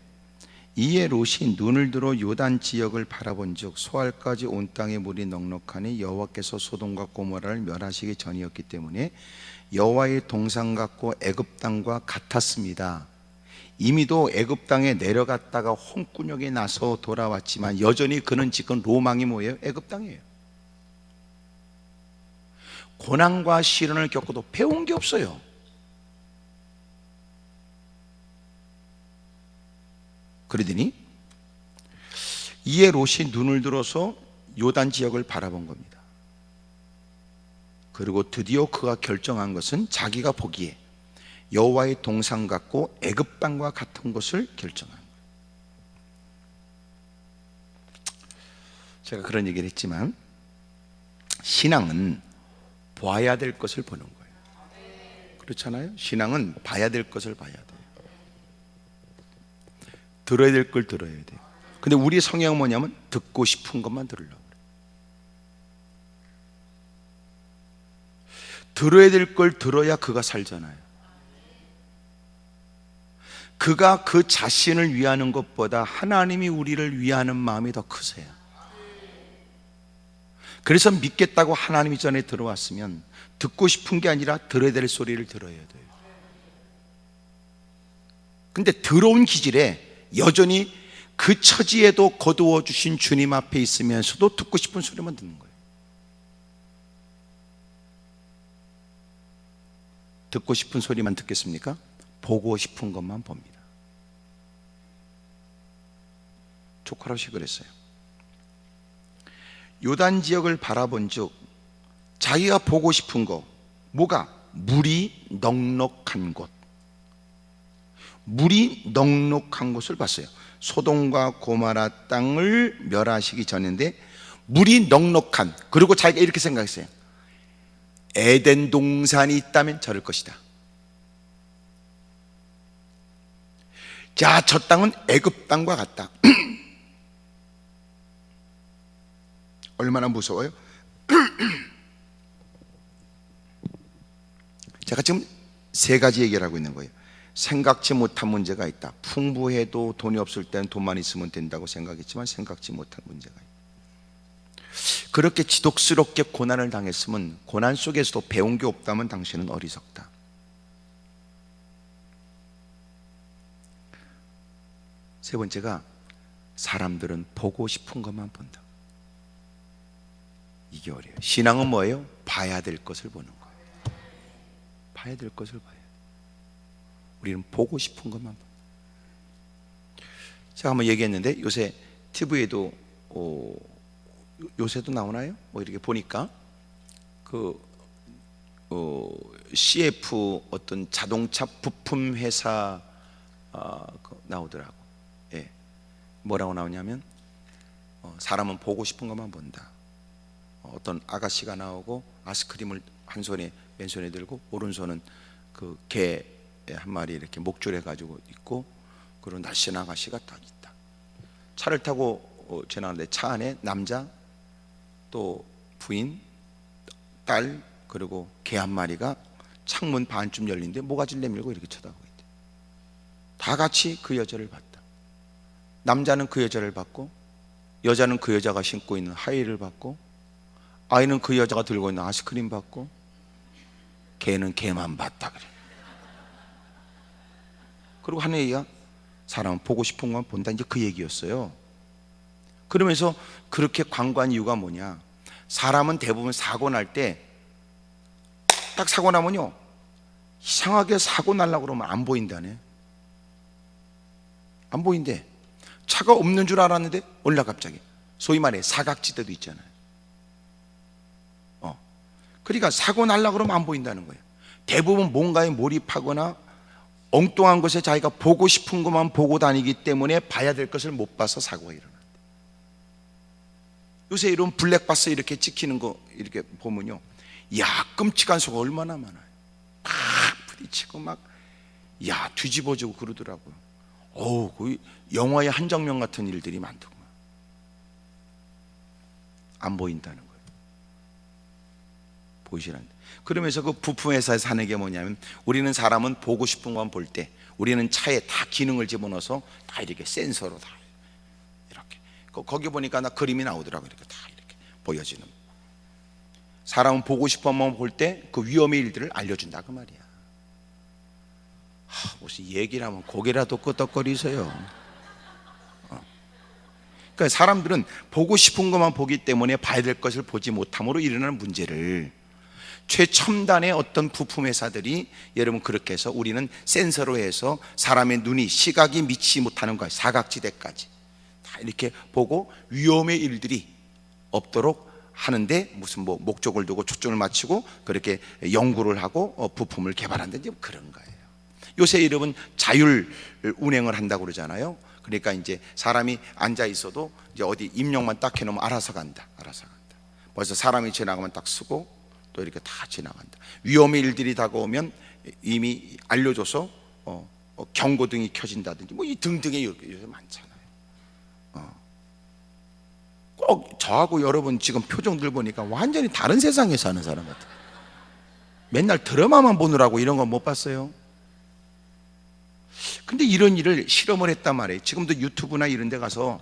이에 롯이 눈을 들어 요단 지역을 바라본즉 소알까지 온 땅에 물이 넉넉하니 여호와께서 소돔과 고모라를 멸하시기 전이었기 때문에 여호와의 동상 같고 애굽 땅과 같았습니다. 이미도 애굽 땅에 내려갔다가 홍군역에 나서 돌아왔지만 여전히 그는 지금 로망이 뭐예요? 애굽 땅이에요. 고난과 시련을 겪어도 배운 게 없어요. 그러더니 이에 롯이 눈을 들어서 요단 지역을 바라본 겁니다. 그리고 드디어 그가 결정한 것은 자기가 보기에 여호와의 동상 같고 애굽 땅과 같은 것을 결정한 거예요. 제가 그런 얘기를 했지만 신앙은 봐야 될 것을 보는 거예요. 그렇잖아요? 신앙은 봐야 될 것을 봐야 돼요. 들어야 될 걸 들어야 돼요. 근데 우리 성향은 뭐냐면 듣고 싶은 것만 들으려고 그래요. 들어야 될 걸 들어야 그가 살잖아요. 그가 그 자신을 위하는 것보다 하나님이 우리를 위하는 마음이 더 크세요. 그래서 믿겠다고 하나님이 전에 들어왔으면 듣고 싶은 게 아니라 들어야 될 소리를 들어야 돼요. 근데 들어온 기질에 여전히 그 처지에도 거두어 주신 주님 앞에 있으면서도 듣고 싶은 소리만 듣는 거예요. 듣고 싶은 소리만 듣겠습니까? 보고 싶은 것만 봅니다. 조카롯이 그랬어요. 요단 지역을 바라본 즉 자기가 보고 싶은 거 뭐가? 물이 넉넉한 곳, 물이 넉넉한 곳을 봤어요. 소돔과 고모라 땅을 멸하시기 전인데 물이 넉넉한, 그리고 자기가 이렇게 생각했어요. 에덴 동산이 있다면 저럴 것이다. 자, 저 땅은 애굽 땅과 같다. 얼마나 무서워요? 제가 지금 세 가지 얘기를 하고 있는 거예요. 생각지 못한 문제가 있다. 풍부해도 돈이 없을 때는 돈만 있으면 된다고 생각했지만 생각지 못한 문제가 있다. 그렇게 지독스럽게 고난을 당했으면 고난 속에서도 배운 게 없다면 당신은 어리석다. 세 번째가 사람들은 보고 싶은 것만 본다. 이게 어려워요. 신앙은 뭐예요? 봐야 될 것을 보는 거예요. 봐야 될 것을 봐야 돼요. 우리는 보고 싶은 것만 봐. 제가 한번 얘기했는데 요새 TV에도 요새도 나오나요? 뭐 이렇게 보니까 CF 어떤 자동차 부품 회사 나오더라고. 예. 뭐라고 나오냐면 사람은 보고 싶은 것만 본다. 어떤 아가씨가 나오고 아이스크림을 한 손에 왼손에 들고 오른손은 그 개 한 마리 이렇게 목줄해 가지고 있고, 그런 날씬한 아가씨가 딱 있다. 차를 타고 지나가는데 차 안에 남자, 또 부인, 딸, 그리고 개 한 마리가 창문 반쯤 열린데 모가지를 내밀고 이렇게 쳐다보고 있대. 다 같이 그 여자를 봤다. 남자는 그 여자를 봤고, 여자는 그 여자가 신고 있는 하이힐을 봤고, 아이는 그 여자가 들고 있는 아이스크림 봤고, 개는 개만 봤다 그래. 그리고 한 얘기가 사람은 보고 싶은 것만 본다, 이제 그 얘기였어요. 그러면서 그렇게 광고한 이유가 뭐냐? 사람은 대부분 사고 날 때 딱 사고 나면요, 이상하게 사고 날라고 그러면 안 보인다네. 안 보인대. 차가 없는 줄 알았는데 올라 갑자기. 소위 말해 사각지대도 있잖아요. 그러니까 사고 날라 그러면 안 보인다는 거예요. 대부분 뭔가에 몰입하거나 엉뚱한 것에 자기가 보고 싶은 것만 보고 다니기 때문에 봐야 될 것을 못 봐서 사고가 일어난다. 요새 이런 블랙박스 이렇게 찍히는 거 이렇게 보면요, 야, 끔찍한 수가 얼마나 많아요. 막 부딪히고 막 야 뒤집어지고 그러더라고요. 그 영화의 한 장면 같은 일들이 많더구만. 안 보인다는 거예요. 보이시라는데. 그러면서 그 부품회사에서 하는 게 뭐냐면, 우리는 사람은 보고 싶은 것만 볼 때 우리는 차에 다 기능을 집어넣어서 다 이렇게 센서로 다 이렇게 거기 보니까 나 그림이 나오더라고요. 이렇게 다 이렇게 보여지는. 사람은 보고 싶으면 볼 때 그 위험의 일들을 알려준다 그 말이야. 무슨 얘기를 하면 고개라도 끄덕거리세요. 그러니까 사람들은 보고 싶은 것만 보기 때문에 봐야 될 것을 보지 못함으로 일어나는 문제를 최첨단의 어떤 부품 회사들이 여러분 그렇게 해서 우리는 센서로 해서 사람의 눈이 시각이 미치지 못하는 것 사각지대까지 다 이렇게 보고 위험의 일들이 없도록 하는데 무슨 뭐 목적을 두고 초점을 맞추고 그렇게 연구를 하고 부품을 개발한다든지 그런 거예요. 요새 여러분 자율 운행을 한다고 그러잖아요. 그러니까 이제 사람이 앉아 있어도 이제 어디 입력만 딱 해놓으면 알아서 간다. 벌써 사람이 지나가면 딱 쓰고 또 이렇게 다 지나간다. 위험의 일들이 다가오면 이미 알려줘서 경고등이 켜진다든지 뭐 이 등등의 요새 많잖아요. 꼭 저하고 여러분 지금 표정들 보니까 완전히 다른 세상에 사는 사람 같아요. 맨날 드라마만 보느라고 이런 건 못 봤어요. 근데 이런 일을 실험을 했단 말이에요. 지금도 유튜브나 이런 데 가서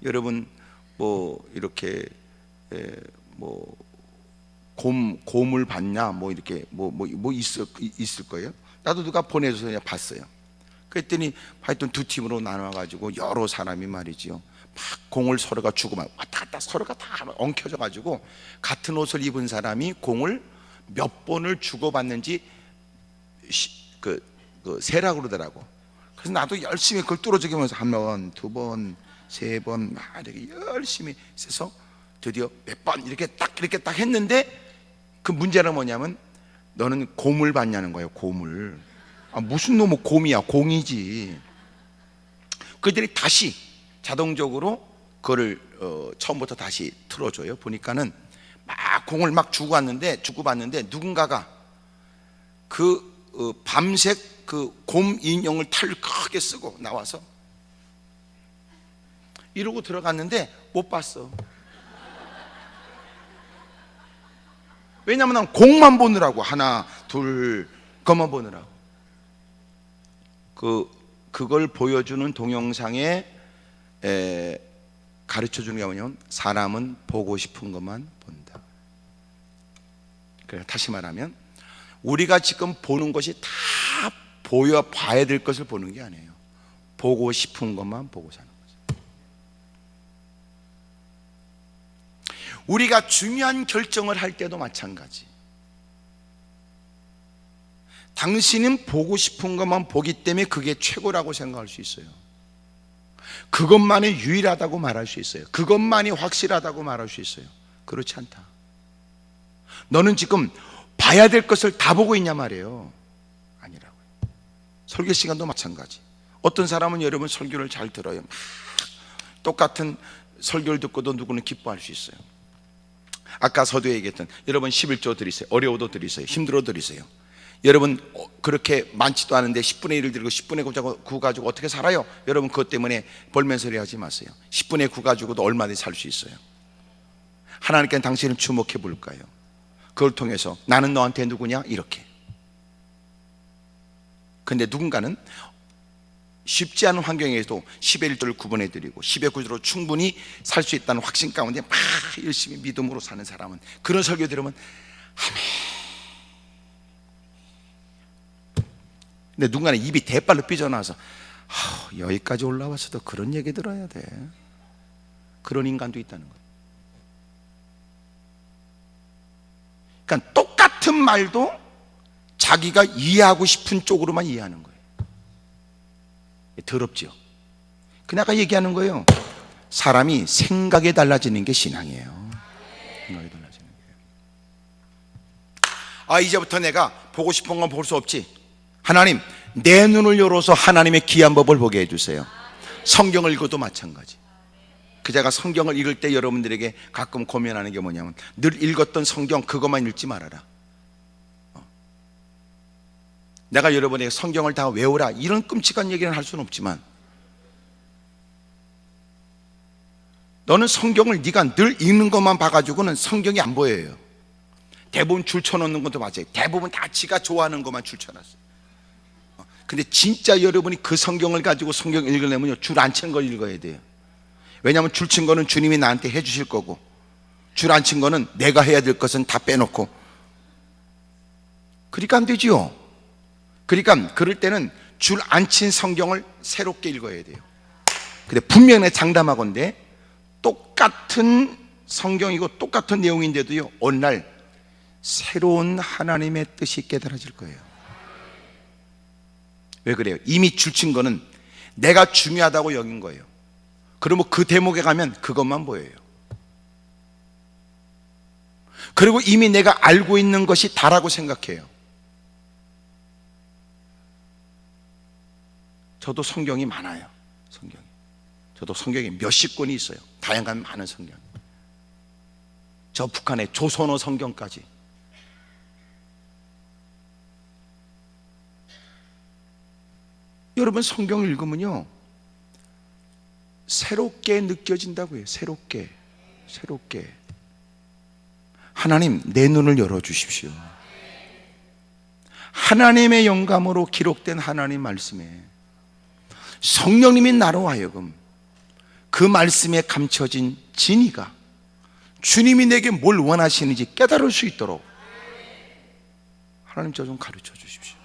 여러분 뭐 이렇게 뭐 곰을 봤냐 뭐 이렇게 뭐 있을 거예요. 나도 누가 보내줘서 그냥 봤어요. 그랬더니 하여튼 두 팀으로 나눠가지고 여러 사람이 말이지요 막 공을 서로가 주고 막 왔다 갔다 서로가 다 엉켜져 가지고 같은 옷을 입은 사람이 공을 몇 번을 주고받는지 세라고 그러더라고. 그래서 나도 열심히 그걸 뚫어주면서 한 번, 두 번, 세 번 막 이렇게 열심히 해서 드디어 몇 번 이렇게 딱 했는데 그 문제는 뭐냐면 너는 곰을 봤냐는 거예요. 곰을. 무슨 놈의 곰이야. 공이지. 그들이 다시 자동적으로 그거를 처음부터 다시 틀어줘요. 보니까는 막 공을 막 주고받는데 누군가가 그 밤색 그 곰 인형을 탈을 크게 쓰고 나와서 이러고 들어갔는데 못 봤어. 왜냐면 난 공만 보느라고 하나 둘 그것만 보느라고. 그걸 보여주는 동영상에 가르쳐주는 게 뭐냐면 사람은 보고 싶은 것만 본다. 그래 다시 말하면 우리가 지금 보는 것이 다 봐야 될 것을 보는 게 아니에요. 보고 싶은 것만 보고 사는 거죠. 우리가 중요한 결정을 할 때도 마찬가지. 당신은 보고 싶은 것만 보기 때문에 그게 최고라고 생각할 수 있어요. 그것만이 유일하다고 말할 수 있어요. 그것만이 확실하다고 말할 수 있어요. 그렇지 않다. 너는 지금 봐야 될 것을 다 보고 있냐 말이에요. 아니라고요. 설교 시간도 마찬가지. 어떤 사람은 여러분 설교를 잘 들어요. 똑같은 설교를 듣고도 누구는 기뻐할 수 있어요. 아까 서두에 얘기했던 여러분 11조 드리세요. 어려워도 드리세요. 힘들어 드리세요. 여러분 그렇게 많지도 않은데 10분의 1을 드리고 10분의 9 가지고 어떻게 살아요? 여러분 그것 때문에 벌면서리 하지 마세요. 10분의 9 가지고도 얼마든지 살 수 있어요. 하나님께 당신을 주목해 볼까요? 그걸 통해서 나는 너한테 누구냐? 이렇게. 근데 누군가는 쉽지 않은 환경에서도 10의 1조를 구분해 드리고 10의 9조로 충분히 살 수 있다는 확신 가운데 막 열심히 믿음으로 사는 사람은 그런 설교 들으면 아멘. 근데 누군가는 입이 대빨로 삐져나와서 여기까지 올라와서도 그런 얘기 들어야 돼. 그런 인간도 있다는 거예요. 그러니까 똑같은 말도 자기가 이해하고 싶은 쪽으로만 이해하는 거예요. 더럽죠. 그냥 아까 얘기하는 거예요. 사람이 생각이 달라지는 게 신앙이에요. 생각이 달라지는 게. 이제부터 내가 보고 싶은 건 볼 수 없지. 하나님 내 눈을 열어서 하나님의 귀한 법을 보게 해주세요. 성경을 읽어도 마찬가지. 제가 성경을 읽을 때 여러분들에게 가끔 고민하는 게 뭐냐면 늘 읽었던 성경 그것만 읽지 말아라. 내가 여러분에게 성경을 다 외우라 이런 끔찍한 얘기는 할 수는 없지만 너는 성경을 네가 늘 읽는 것만 봐가지고는 성경이 안 보여요. 대부분 줄쳐놓는 것도 맞아요. 대부분 다 지가 좋아하는 것만 줄쳐놨어요. 근데 진짜 여러분이 그 성경을 가지고 성경 읽으려면요, 줄 안 친 걸 읽어야 돼요. 왜냐하면 줄 친 거는 주님이 나한테 해주실 거고, 줄 안 친 거는 내가 해야 될 것은 다 빼놓고. 그러니까 안 되지요. 그러니까 그럴 때는 줄 안 친 성경을 새롭게 읽어야 돼요. 근데 분명히 장담하건대 똑같은 성경이고 똑같은 내용인데도요, 어느 날 새로운 하나님의 뜻이 깨달아질 거예요. 왜 그래요? 이미 줄친 거는 내가 중요하다고 여긴 거예요. 그러면 그 대목에 가면 그것만 보여요. 그리고 이미 내가 알고 있는 것이 다라고 생각해요. 저도 성경이 많아요. 저도 성경이 몇십 권이 있어요. 다양한 많은 성경. 저 북한의 조선어 성경까지. 여러분, 성경을 읽으면요, 새롭게 느껴진다고요. 새롭게. 하나님, 내 눈을 열어주십시오. 하나님의 영감으로 기록된 하나님 말씀에 성령님이 나로 하여금 그 말씀에 감춰진 진리가 주님이 내게 뭘 원하시는지 깨달을 수 있도록 하나님, 저 좀 가르쳐 주십시오.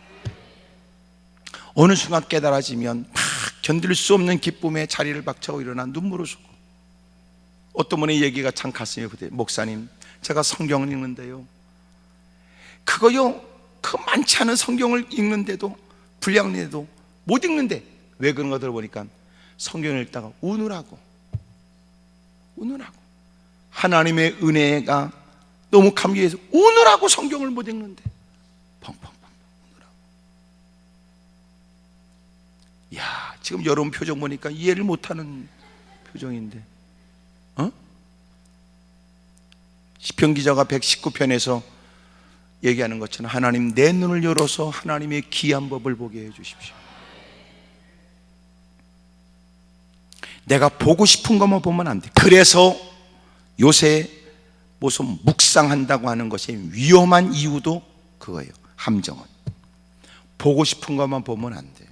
어느 순간 깨달아지면 막 견딜 수 없는 기쁨에 자리를 박차고 일어나 눈물을 쏟고, 어떤 분의 얘기가 참 가슴에 부대. 목사님, 제가 성경을 읽는데요, 그거요, 그 많지 않은 성경을 읽는데도, 분량인데도 못 읽는데 왜 그런가 들어보니까 성경을 읽다가 우느라고 하나님의 은혜가 너무 감격해서 우느라고 성경을 못 읽는데 펑펑펑 우느라고. 야, 지금 여러분 표정 보니까 이해를 못하는 표정인데, 시편 기자가 119편에서 얘기하는 것처럼 하나님, 내 눈을 열어서 하나님의 귀한 법을 보게 해 주십시오. 내가 보고 싶은 것만 보면 안 돼. 그래서 요새 무슨 묵상한다고 하는 것이 위험한 이유도 그거예요. 함정은 보고 싶은 것만 보면 안 돼.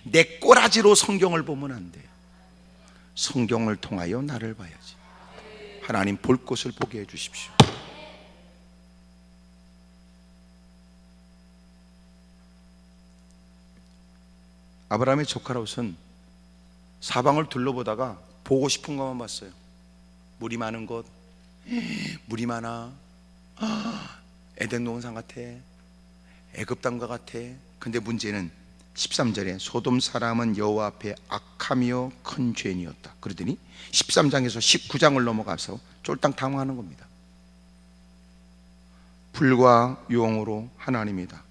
내 꼬라지로 성경을 보면 안 돼. 성경을 통하여 나를 봐야지. 하나님, 볼 곳을 보게 해 주십시오. 아브라함의 조카 롯은 사방을 둘러보다가 보고 싶은 것만 봤어요. 물이 많은 곳, 물이 많아, 에덴 동산 같아, 애굽 땅과 같아. 근데 문제는 13절에 소돔 사람은 여호와 앞에 악하며 큰 죄인이었다. 그러더니 13장에서 19장을 넘어가서 쫄딱 당황하는 겁니다. 불과 유황으로 하나님이다.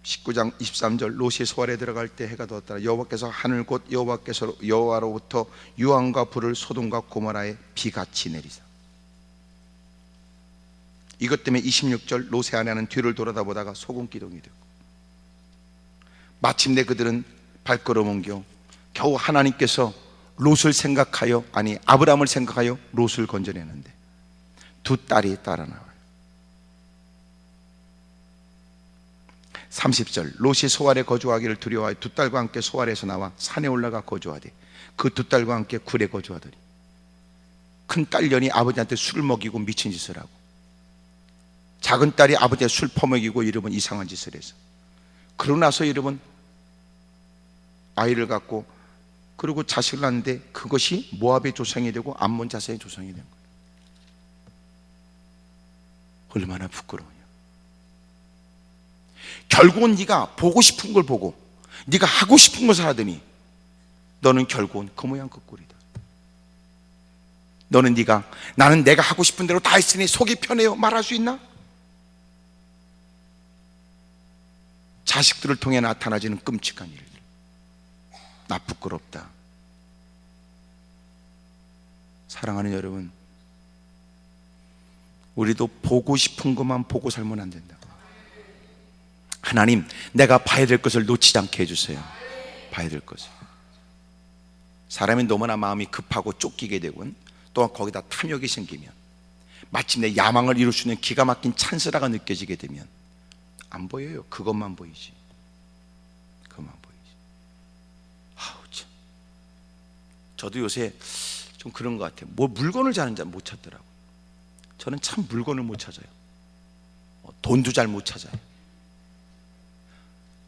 19장 23절, 롯이 소알에 들어갈 때 해가 떴다. 여호와께서 하늘 곧 여호와로부터 유황과 불을 소돔과 고모라에 비같이 내리사. 이것 때문에 26절, 롯의 아내는 뒤를 돌아다보다가 소금기둥이 되고, 마침내 그들은 발걸음 옮겨 겨우 하나님께서 롯을 생각하여, 아니 아브라함을 생각하여 롯을 건져내는데 두 딸이 따라 나와요. 30절, 롯이 소알에 거주하기를 두려워하여 두 딸과 함께 소알에서 나와 산에 올라가 거주하되 그 두 딸과 함께 굴에 거주하더니, 큰 딸년이 아버지한테 술 먹이고 미친 짓을 하고, 작은 딸이 아버지한테 술 퍼먹이고 이러면 이상한 짓을 해서, 그러고 나서 여러분 아이를 갖고, 그리고 자식을 낳는데 그것이 모압의 조상이 되고 암몬 자손의 조상이 된 거예요. 얼마나 부끄러워요. 결국은 네가 보고 싶은 걸 보고 네가 하고 싶은 것을 하더니 너는 결국은 그 모양 그 꼴이다. 너는 나는 내가 하고 싶은 대로 다 했으니 속이 편해요 말할 수 있나? 자식들을 통해 나타나지는 끔찍한 일들. 나 부끄럽다. 사랑하는 여러분, 우리도 보고 싶은 것만 보고 살면 안 된다. 하나님, 내가 봐야 될 것을 놓치지 않게 해주세요. 봐야 될 것을. 사람이 너무나 마음이 급하고 쫓기게 되고, 또한 거기다 탐욕이 생기면, 마침내 야망을 이룰 수 있는 기가 막힌 찬스라가 느껴지게 되면 안 보여요. 그것만 보이지. 그것만 보이지. 아우 참. 저도 요새 좀 그런 것 같아요. 뭐 물건을 잘 못 찾더라고요. 저는 참 물건을 못 찾아요. 돈도 잘 못 찾아요.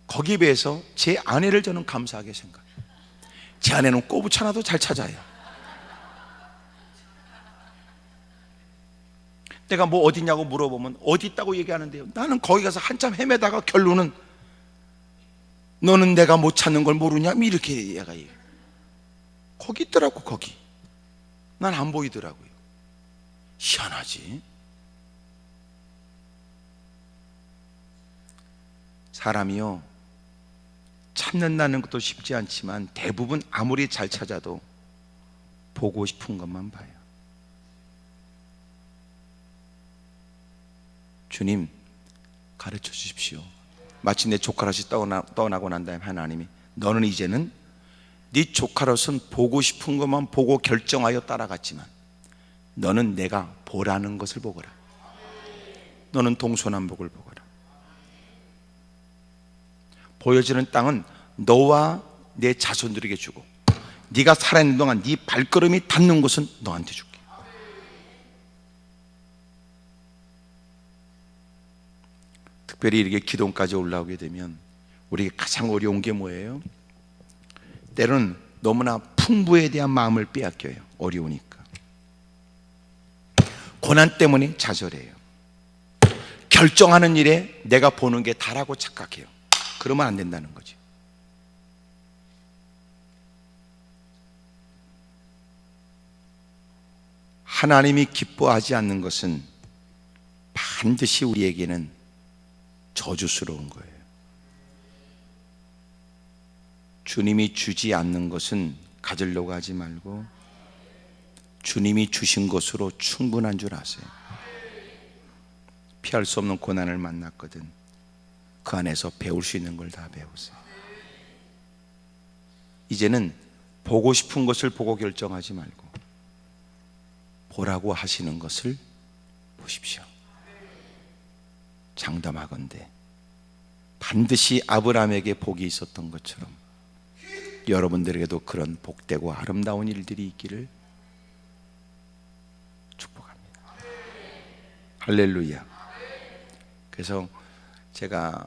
거기에 비해서 제 아내를 저는 감사하게 생각해요. 제 아내는 꼬부치 하나도 잘 찾아요. 내가 뭐 어디냐고 물어보면 어디 있다고 얘기하는데요, 나는 거기 가서 한참 헤매다가 결론은 너는 내가 못 찾는 걸 모르냐? 이렇게 얘가 얘기해. 거기 있더라고. 거기 난 안 보이더라고요. 희한하지. 사람이요, 찾는다는 것도 쉽지 않지만 대부분 아무리 잘 찾아도 보고 싶은 것만 봐요. 주님 가르쳐 주십시오. 마침내 조카롯이 떠나고 난 다음에 하나님이 너는 이제는 네 조카롯은 보고 싶은 것만 보고 결정하여 따라갔지만 너는 내가 보라는 것을 보거라. 너는 동서남북을 보거라. 보여지는 땅은 너와 내 자손들에게 주고 네가 살아있는 동안 네 발걸음이 닿는 곳은 너한테 줄게. 특별히 이렇게 기도까지 올라오게 되면 우리에게 가장 어려운 게 뭐예요? 때로는 너무나 풍부에 대한 마음을 빼앗겨요. 어려우니까. 고난 때문에 좌절해요. 결정하는 일에 내가 보는 게 다라고 착각해요. 그러면 안 된다는 거죠. 하나님이 기뻐하지 않는 것은 반드시 우리에게는 저주스러운 거예요. 주님이 주지 않는 것은 가지려고 하지 말고 주님이 주신 것으로 충분한 줄 아세요. 피할 수 없는 고난을 만났거든 그 안에서 배울 수 있는 걸 다 배우세요. 이제는 보고 싶은 것을 보고 결정하지 말고 보라고 하시는 것을 보십시오. 장담하건대 반드시 아브라함에게 복이 있었던 것처럼 여러분들에게도 그런 복되고 아름다운 일들이 있기를 축복합니다. 할렐루야. 그래서 제가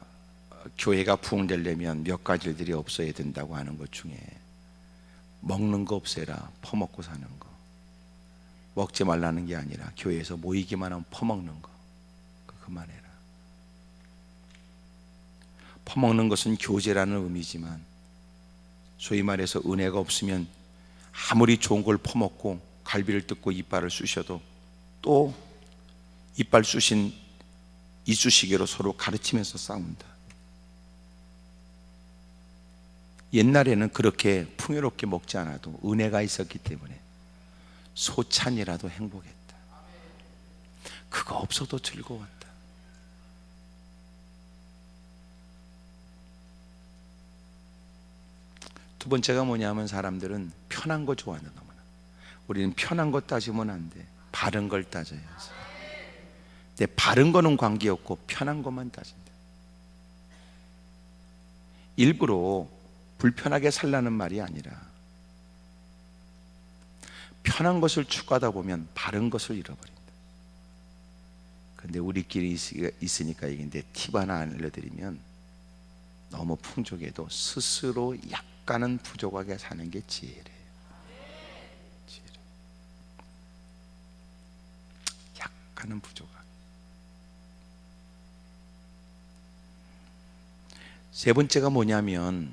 교회가 부흥되려면 몇 가지 일들이 없어야 된다고 하는 것 중에 먹는 거 없애라. 퍼먹고 사는 거. 먹지 말라는 게 아니라 교회에서 모이기만 하면 퍼먹는 거 그만해라. 퍼먹는 것은 교제라는 의미지만 소위 말해서 은혜가 없으면 아무리 좋은 걸 퍼먹고 갈비를 뜯고 이빨을 쑤셔도 또 이빨 쑤신 이쑤시개로 서로 가르치면서 싸운다. 옛날에는 그렇게 풍요롭게 먹지 않아도 은혜가 있었기 때문에 소찬이라도 행복했다. 그거 없어도 즐거웠다. 두 번째가 뭐냐면 사람들은 편한 거 좋아한다. 너무나. 우리는 편한 거 따지면 안 돼. 바른 걸 따져야지. 근데 바른 거는 관계없고 편한 것만 따진다. 일부러 불편하게 살라는 말이 아니라 편한 것을 추구하다 보면 바른 것을 잃어버린다. 근데 우리끼리 있으니까 얘기인데 팁 하나 알려드리면 너무 풍족해도 스스로 약간은 부족하게 사는 게 지혜래요. 지혜래. 약간은 부족하게. 세 번째가 뭐냐면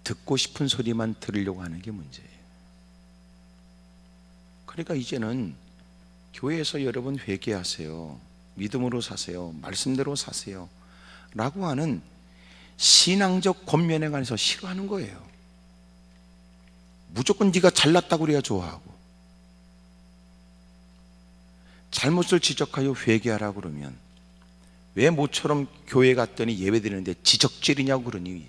듣고 싶은 소리만 들으려고 하는 게 문제예요. 그러니까 이제는 교회에서 여러분 회개하세요. 믿음으로 사세요. 말씀대로 사세요. 라고 하는 신앙적 권면에 관해서 싫어하는 거예요. 무조건 네가 잘났다고 그래야 좋아하고 잘못을 지적하여 회개하라고 그러면 왜 모처럼 교회 갔더니 예배 드리는데 지적질이냐고 그러니.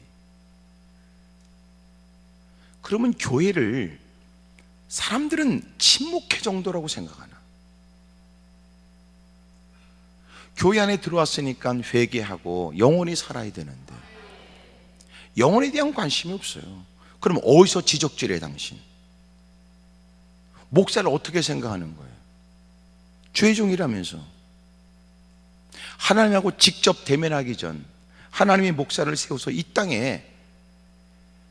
그러면 교회를 사람들은 친목회 정도라고 생각하나? 교회 안에 들어왔으니까 회개하고 영혼이 살아야 되는데 영혼에 대한 관심이 없어요. 그럼 어디서 지적질해 당신? 목사를 어떻게 생각하는 거예요? 죄종이라면서. 하나님하고 직접 대면하기 전 하나님이 목사를 세워서 이 땅에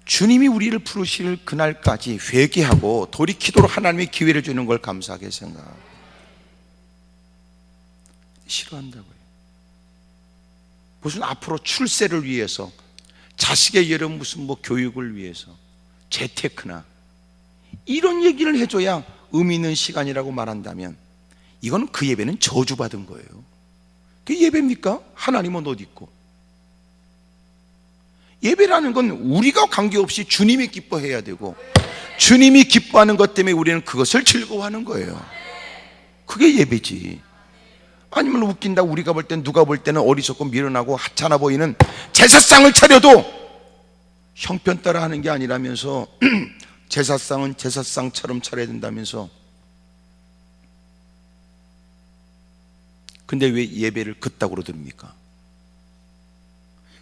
주님이 우리를 부르실 그날까지 회개하고 돌이키도록 하나님이 기회를 주는 걸 감사하게 생각하고 싫어한다고요. 무슨 앞으로 출세를 위해서, 자식의 여름 무슨 뭐 교육을 위해서, 재테크나 이런 얘기를 해줘야 의미 있는 시간이라고 말한다면 이건 그 예배는 저주받은 거예요. 그게 예배입니까? 하나님은 어디 있고? 예배라는 건 우리가 관계없이 주님이 기뻐해야 되고 주님이 기뻐하는 것 때문에 우리는 그것을 즐거워하는 거예요. 그게 예배지. 아니면 웃긴다, 우리가 볼 땐, 누가 볼 때는 어리석고 미련하고 하찮아 보이는 제사상을 차려도 형편 따라 하는 게 아니라면서 제사상은 제사상처럼 차려야 된다면서. 근데 왜 예배를 그따구로 드립니까?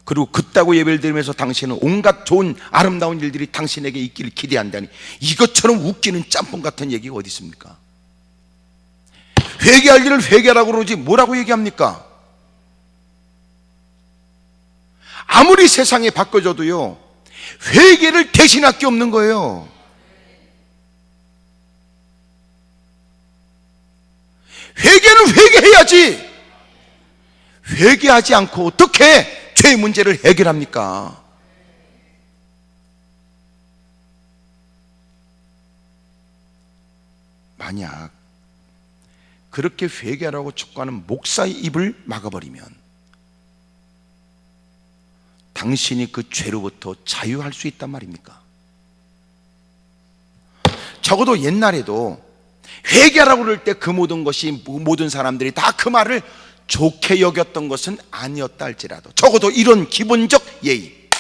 그리고 그따구 예배를 드리면서 당신은 온갖 좋은 아름다운 일들이 당신에게 있기를 기대한다니, 이것처럼 웃기는 짬뽕 같은 얘기가 어디 있습니까? 회개할 일을 회개라고 그러지 뭐라고 얘기합니까? 아무리 세상이 바꿔져도요, 회개를 대신할 게 없는 거예요. 회개는 회개해야지. 회개하지 않고 어떻게 죄의 문제를 해결합니까? 만약 그렇게 회개하라고 촉구하는 목사의 입을 막아버리면 당신이 그 죄로부터 자유할 수 있단 말입니까? 적어도 옛날에도 회개하라고 그럴 때 그 모든 것이, 모든 사람들이 다 그 말을 좋게 여겼던 것은 아니었다 할지라도 적어도 이런 기본적 예의,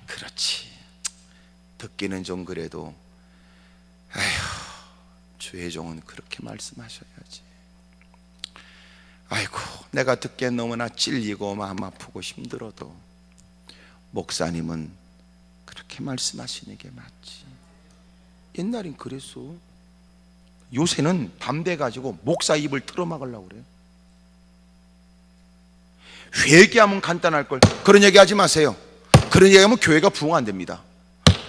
그렇지, 듣기는 좀 그래도 에휴, 주의 종은 그렇게 말씀하셔야지. 아이고, 내가 듣기엔 너무나 찔리고 마음 아프고 힘들어도 목사님은 그렇게 말씀하시는 게 맞지. 옛날엔 그랬어. 요새는 담배 가지고 목사 입을 틀어막으려고 그래요. 회개하면 간단할 걸. 그런 얘기 하지 마세요. 그런 얘기 하면 교회가 부흥 안 됩니다.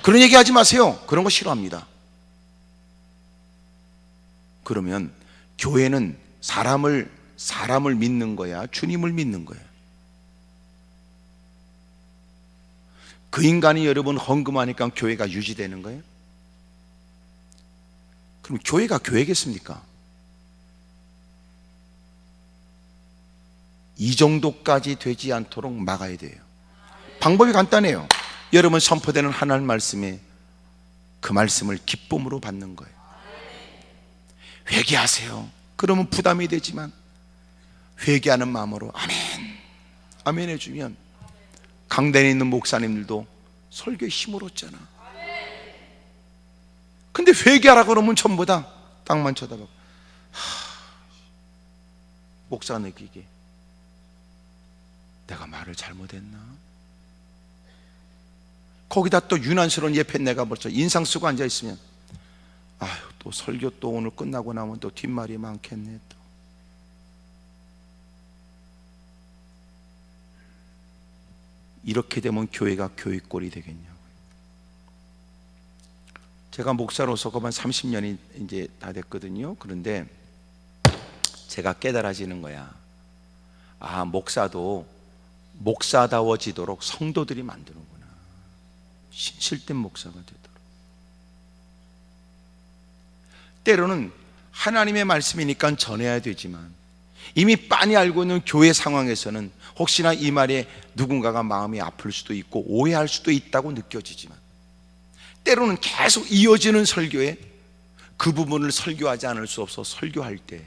그런 얘기 하지 마세요. 그런 거 싫어합니다. 그러면 교회는 사람을 믿는 거야, 주님을 믿는 거야? 그 인간이 여러분 헌금하니까 교회가 유지되는 거예요? 그럼 교회가 교회겠습니까? 이 정도까지 되지 않도록 막아야 돼요. 방법이 간단해요. 여러분 선포되는 하나님 말씀에 그 말씀을 기쁨으로 받는 거예요. 회개하세요. 그러면 부담이 되지만 회개하는 마음으로 아멘, 아멘 해주면 강단에 있는 목사님들도 설교에 힘을 얻잖아. 근데 회개하라 그러면 전부 다 땅만 쳐다보고 목사가 느끼기에 내가 말을 잘못했나? 거기다 또 유난스러운 예패, 내가 벌써 인상 쓰고 앉아있으면 아휴, 또 설교 또 오늘 끝나고 나면 또 뒷말이 많겠네. 또 이렇게 되면 교회가 교회꼴이 되겠냐고요. 제가 목사로서 거의 30년이 이제 다 됐거든요. 그런데 제가 깨달아지는 거야. 아, 목사도 목사다워지도록 성도들이 만드는구나. 신실된 목사가 되도록. 때로는 하나님의 말씀이니까 전해야 되지만 이미 빤히 알고 있는 교회 상황에서는 혹시나 이 말에 누군가가 마음이 아플 수도 있고 오해할 수도 있다고 느껴지지만, 때로는 계속 이어지는 설교에 그 부분을 설교하지 않을 수 없어 설교할 때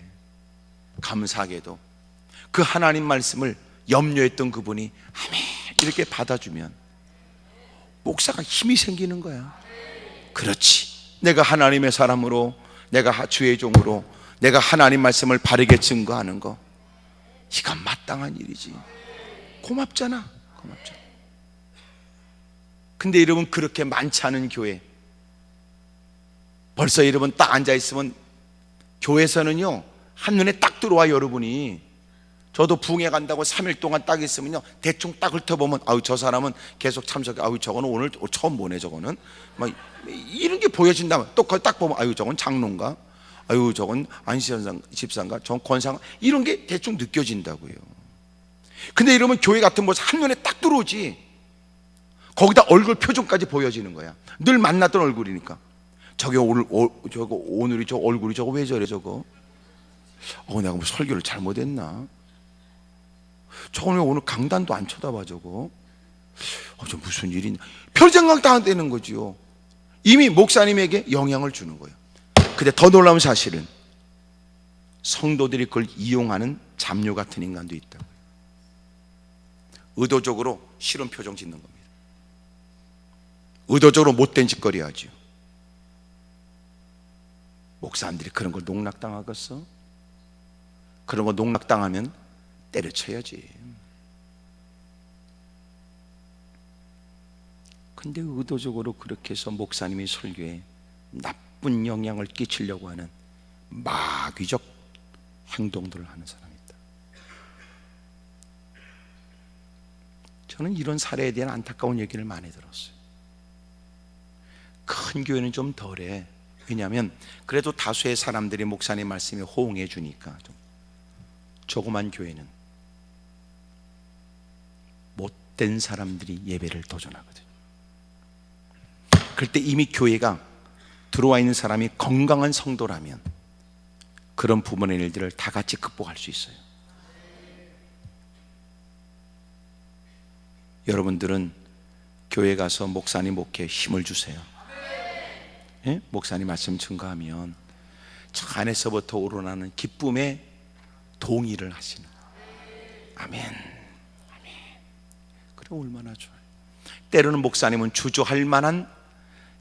감사하게도 그 하나님 말씀을 염려했던 그분이 아멘 이렇게 받아주면 목사가 힘이 생기는 거야. 그렇지, 내가 하나님의 사람으로, 내가 주의 종으로 내가 하나님 말씀을 바르게 증거하는 거 이건 마땅한 일이지. 고맙잖아. 고맙잖아. 근데 여러분, 그렇게 많지 않은 교회, 벌써 여러분 딱 앉아있으면 교회에서는요 한눈에 딱 들어와. 여러분이, 저도 부흥회 간다고 3일 동안 딱 있으면요 대충 딱 훑어보면, 아유 저 사람은 계속 참석해, 아유 저거는 오늘 처음 보네, 저거는 막 이런 게 보여진다면, 또 그걸 딱 보면 아유 저건 장로인가, 아유 저건 안시현 집사인가, 저건 권상, 이런 게 대충 느껴진다고요. 근데 이러면 교회 같은 곳 한눈에 딱 들어오지. 거기다 얼굴 표정까지 보여지는 거야. 늘 만났던 얼굴이니까. 저게 저거 오늘이 저 얼굴이 저거 왜 저래 저거, 내가 뭐 설교를 잘못했나, 저건 왜 오늘 강단도 안 쳐다봐 저거, 저 무슨 일이냐, 별 생각도 안 되는 거지요. 이미 목사님에게 영향을 주는 거예요. 근데 더 놀라운 사실은 성도들이 그걸 이용하는 잡료 같은 인간도 있다고요. 의도적으로 싫은 표정 짓는 겁니다. 의도적으로 못된 짓거리 하죠. 목사님들이 그런 걸 농락당하겠어? 그런 거 농락당하면 때려쳐야지. 근데 의도적으로 그렇게 해서 목사님이 설교에 나쁜 영향을 끼치려고 하는 마귀적 행동들을 하는 사람이 있다. 저는 이런 사례에 대한 안타까운 얘기를 많이 들었어요. 큰 교회는 좀 덜해. 왜냐하면 그래도 다수의 사람들이 목사님 말씀에 호응해 주니까. 좀 조그만 교회는 못된 사람들이 예배를 도전하거든요. 그럴 때 이미 교회가 들어와 있는 사람이 건강한 성도라면 그런 부분의 일들을 다 같이 극복할 수 있어요. 여러분들은 교회 가서 목사님 목회에 힘을 주세요. 예? 목사님 말씀 증거하면 저 안에서부터 우러나는 기쁨의 동의를 하시는. 아멘. 아멘. 그래 얼마나 좋아요. 때로는 목사님은 주저할 만한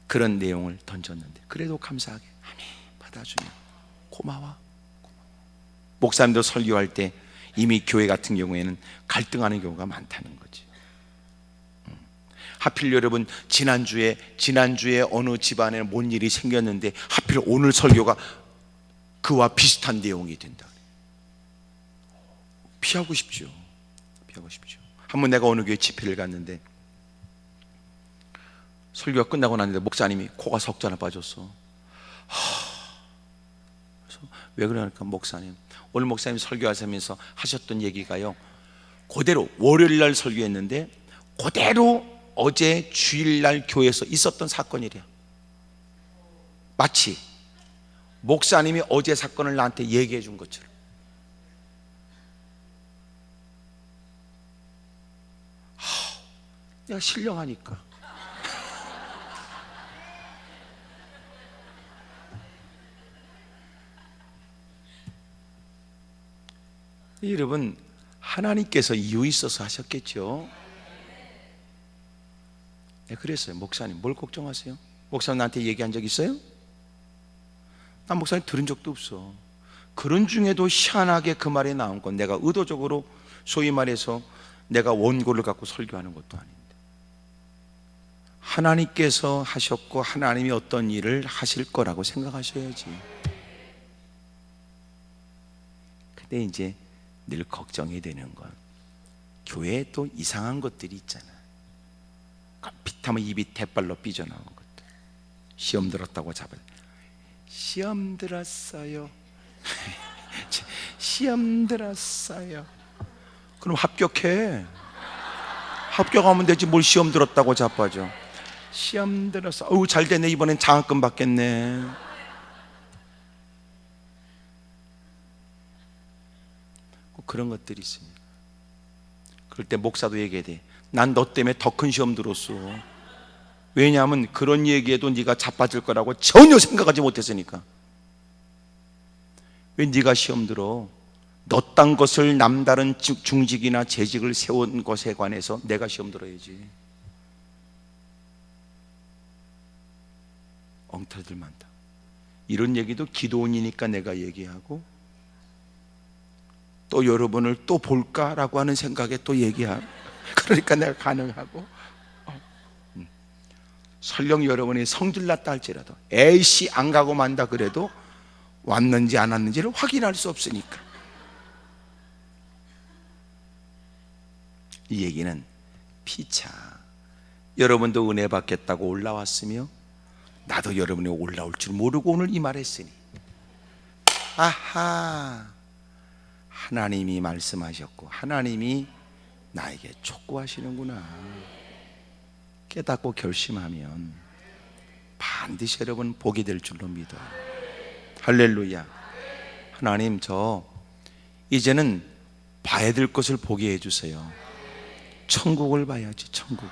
그런 내용을 던졌는데 그래도 감사하게 아멘 받아주면 고마워. 목사님도 설교할 때 이미 교회 같은 경우에는 갈등하는 경우가 많다는 거지. 하필 여러분 지난주에 어느 집안에 뭔 일이 생겼는데 하필 오늘 설교가 그와 비슷한 내용이 된다. 피하고 싶죠. 피하고 싶죠. 한번 내가 어느 교회 집회를 갔는데 설교가 끝나고 났는데 목사님이 코가 석자나 빠졌어. 그래서 왜 그러니까 목사님, 오늘 목사님 설교하시면서 하셨던 얘기가요, 그대로 월요일 날 설교했는데 그대로 어제 주일날 교회에서 있었던 사건이래요. 마치 목사님이 어제 사건을 나한테 얘기해 준 것처럼. 내가 신령하니까 여러분, 하나님께서 이유 있어서 하셨겠죠. 네, 그랬어요. 목사님 뭘 걱정하세요? 목사님 나한테 얘기한 적 있어요? 난 목사님 들은 적도 없어. 그런 중에도 희한하게 그 말이 나온 건 내가 의도적으로 소위 말해서 내가 원고를 갖고 설교하는 것도 아닌데 하나님께서 하셨고 하나님이 어떤 일을 하실 거라고 생각하셔야지. 근데 이제 늘 걱정이 되는 건 교회에 또 이상한 것들이 있잖아. 핏하면 입이 대발로 삐져나온 것들. 시험 들었다고 잡아요. 시험 들었어요. 시험 들었어요. 그럼 합격해. 합격하면 되지 뭘 시험 들었다고 자빠져. 시험 들었어. 어우 잘 됐네. 이번엔 장학금 받겠네. 그런 것들이 있습니다. 그럴 때 목사도 얘기해야 돼. 난 너 때문에 더 큰 시험 들었어. 왜냐하면 그런 얘기에도 네가 자빠질 거라고 전혀 생각하지 못했으니까. 왜 네가 시험 들어? 너 딴 것을 남다른 중직이나 재직을 세운 것에 관해서 내가 시험 들어야지. 엉터리들 많다. 이런 얘기도 기도원이니까 내가 얘기하고 또 여러분을 또 볼까라고 하는 생각에 또 얘기하고, 그러니까 내가 가능하고, 설령 여러분이 성질났다 할지라도 에이씨 안 가고 만다 그래도 왔는지 안 왔는지를 확인할 수 없으니까. 이 얘기는 피차 여러분도 은혜 받겠다고 올라왔으며 나도 여러분이 올라올 줄 모르고 오늘 이 말했으니, 아하, 하나님이 말씀하셨고 하나님이 나에게 촉구하시는구나 깨닫고 결심하면 반드시 여러분 보게 될 줄로 믿어요. 할렐루야. 하나님, 저 이제는 봐야 될 것을 보게 해주세요. 천국을 봐야지. 천국을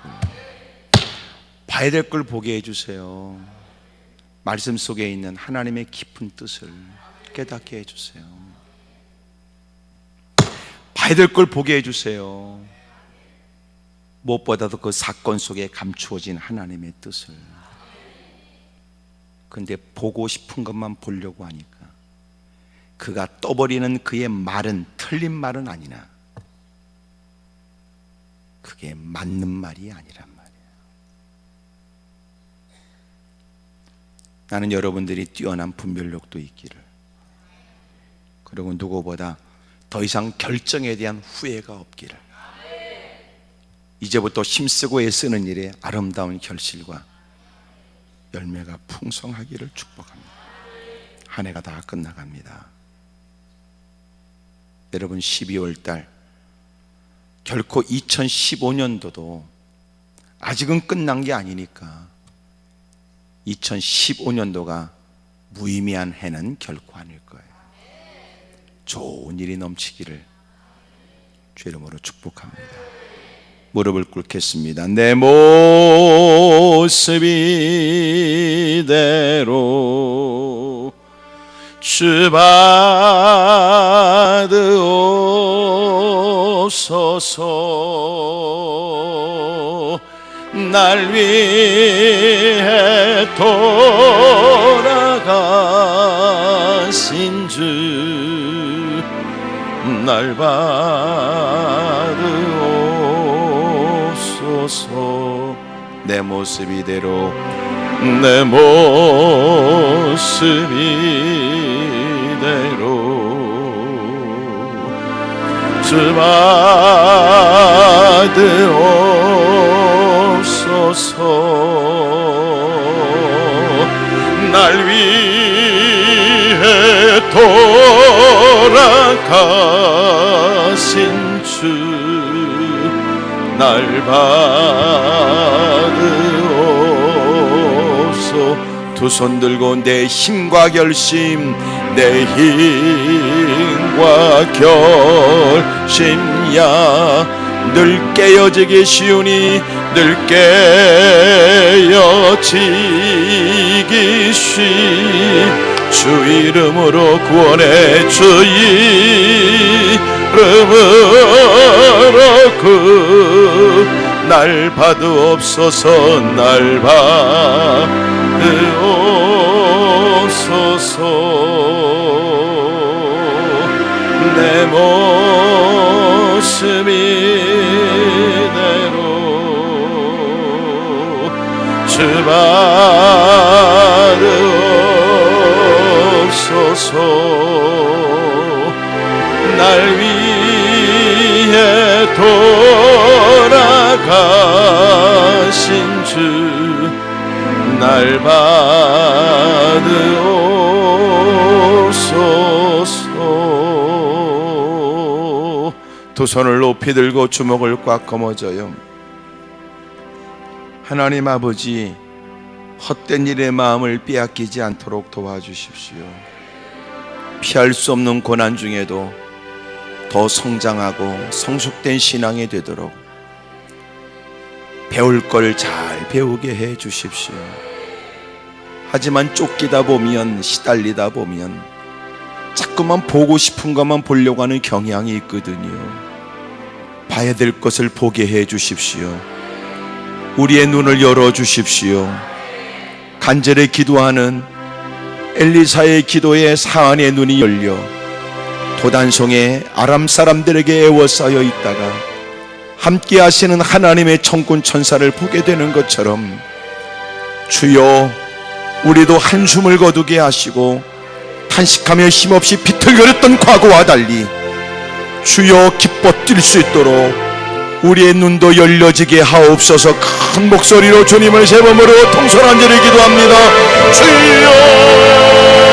봐야 될 걸 보게 해주세요. 말씀 속에 있는 하나님의 깊은 뜻을 깨닫게 해주세요. 봐야 될 걸 보게 해주세요. 무엇보다도 그 사건 속에 감추어진 하나님의 뜻을. 근데 보고 싶은 것만 보려고 하니까 그가 떠버리는 그의 말은 틀린 말은 아니나 그게 맞는 말이 아니란 말이에요. 나는 여러분들이 뛰어난 분별력도 있기를, 그리고 누구보다 더 이상 결정에 대한 후회가 없기를, 이제부터 힘쓰고 애쓰는 일에 아름다운 결실과 열매가 풍성하기를 축복합니다. 한 해가 다 끝나갑니다. 여러분, 12월 달 결코 2015년도도 아직은 끝난 게 아니니까 2015년도가 무의미한 해는 결코 아닐 거예요. 좋은 일이 넘치기를 주 이름으로 축복합니다. 무릎을 꿇겠습니다. 내 모습 이대로 주 받으옵소서. 날 위해 돌아가신 주 날 받으옵소서. 내 모습 이대로 내 모습 이대로 주 받으옵소서. 날 위해 돌아가신 주 날 받으옵소. 두 손 들고 내 힘과 결심, 내 힘과 결심야 늘 깨어지기 쉬우니 늘 깨어지기 주 이름으로 구원해 주 이름으로 날 받으옵소서. 날 받으옵소서. 내 모습 이대로 주 받으옵소서. 날 위해 돌아가신 주 날 받으옵소서. 두 손을 높이 들고 주먹을 꽉 거머져요. 하나님 아버지, 헛된 일에 마음을 빼앗기지 않도록 도와주십시오. 피할 수 없는 고난 중에도 더 성장하고 성숙된 신앙이 되도록 배울 걸 잘 배우게 해 주십시오. 하지만 쫓기다 보면, 시달리다 보면 자꾸만 보고 싶은 것만 보려고 하는 경향이 있거든요. 봐야 될 것을 보게 해 주십시오. 우리의 눈을 열어 주십시오. 간절히 기도하는 엘리사의 기도에 사안의 눈이 열려 도단성에 아람 사람들에게 애워싸여 있다가 함께 하시는 하나님의 천군 천사를 보게 되는 것처럼 주여 우리도 한숨을 거두게 하시고 탄식하며 힘없이 비틀거렸던 과거와 달리 주여 기뻐 뛸 수 있도록 우리의 눈도 열려지게 하옵소서. 큰 목소리로 주님을 세 번으로 통솔한 자를 기도합니다. 주여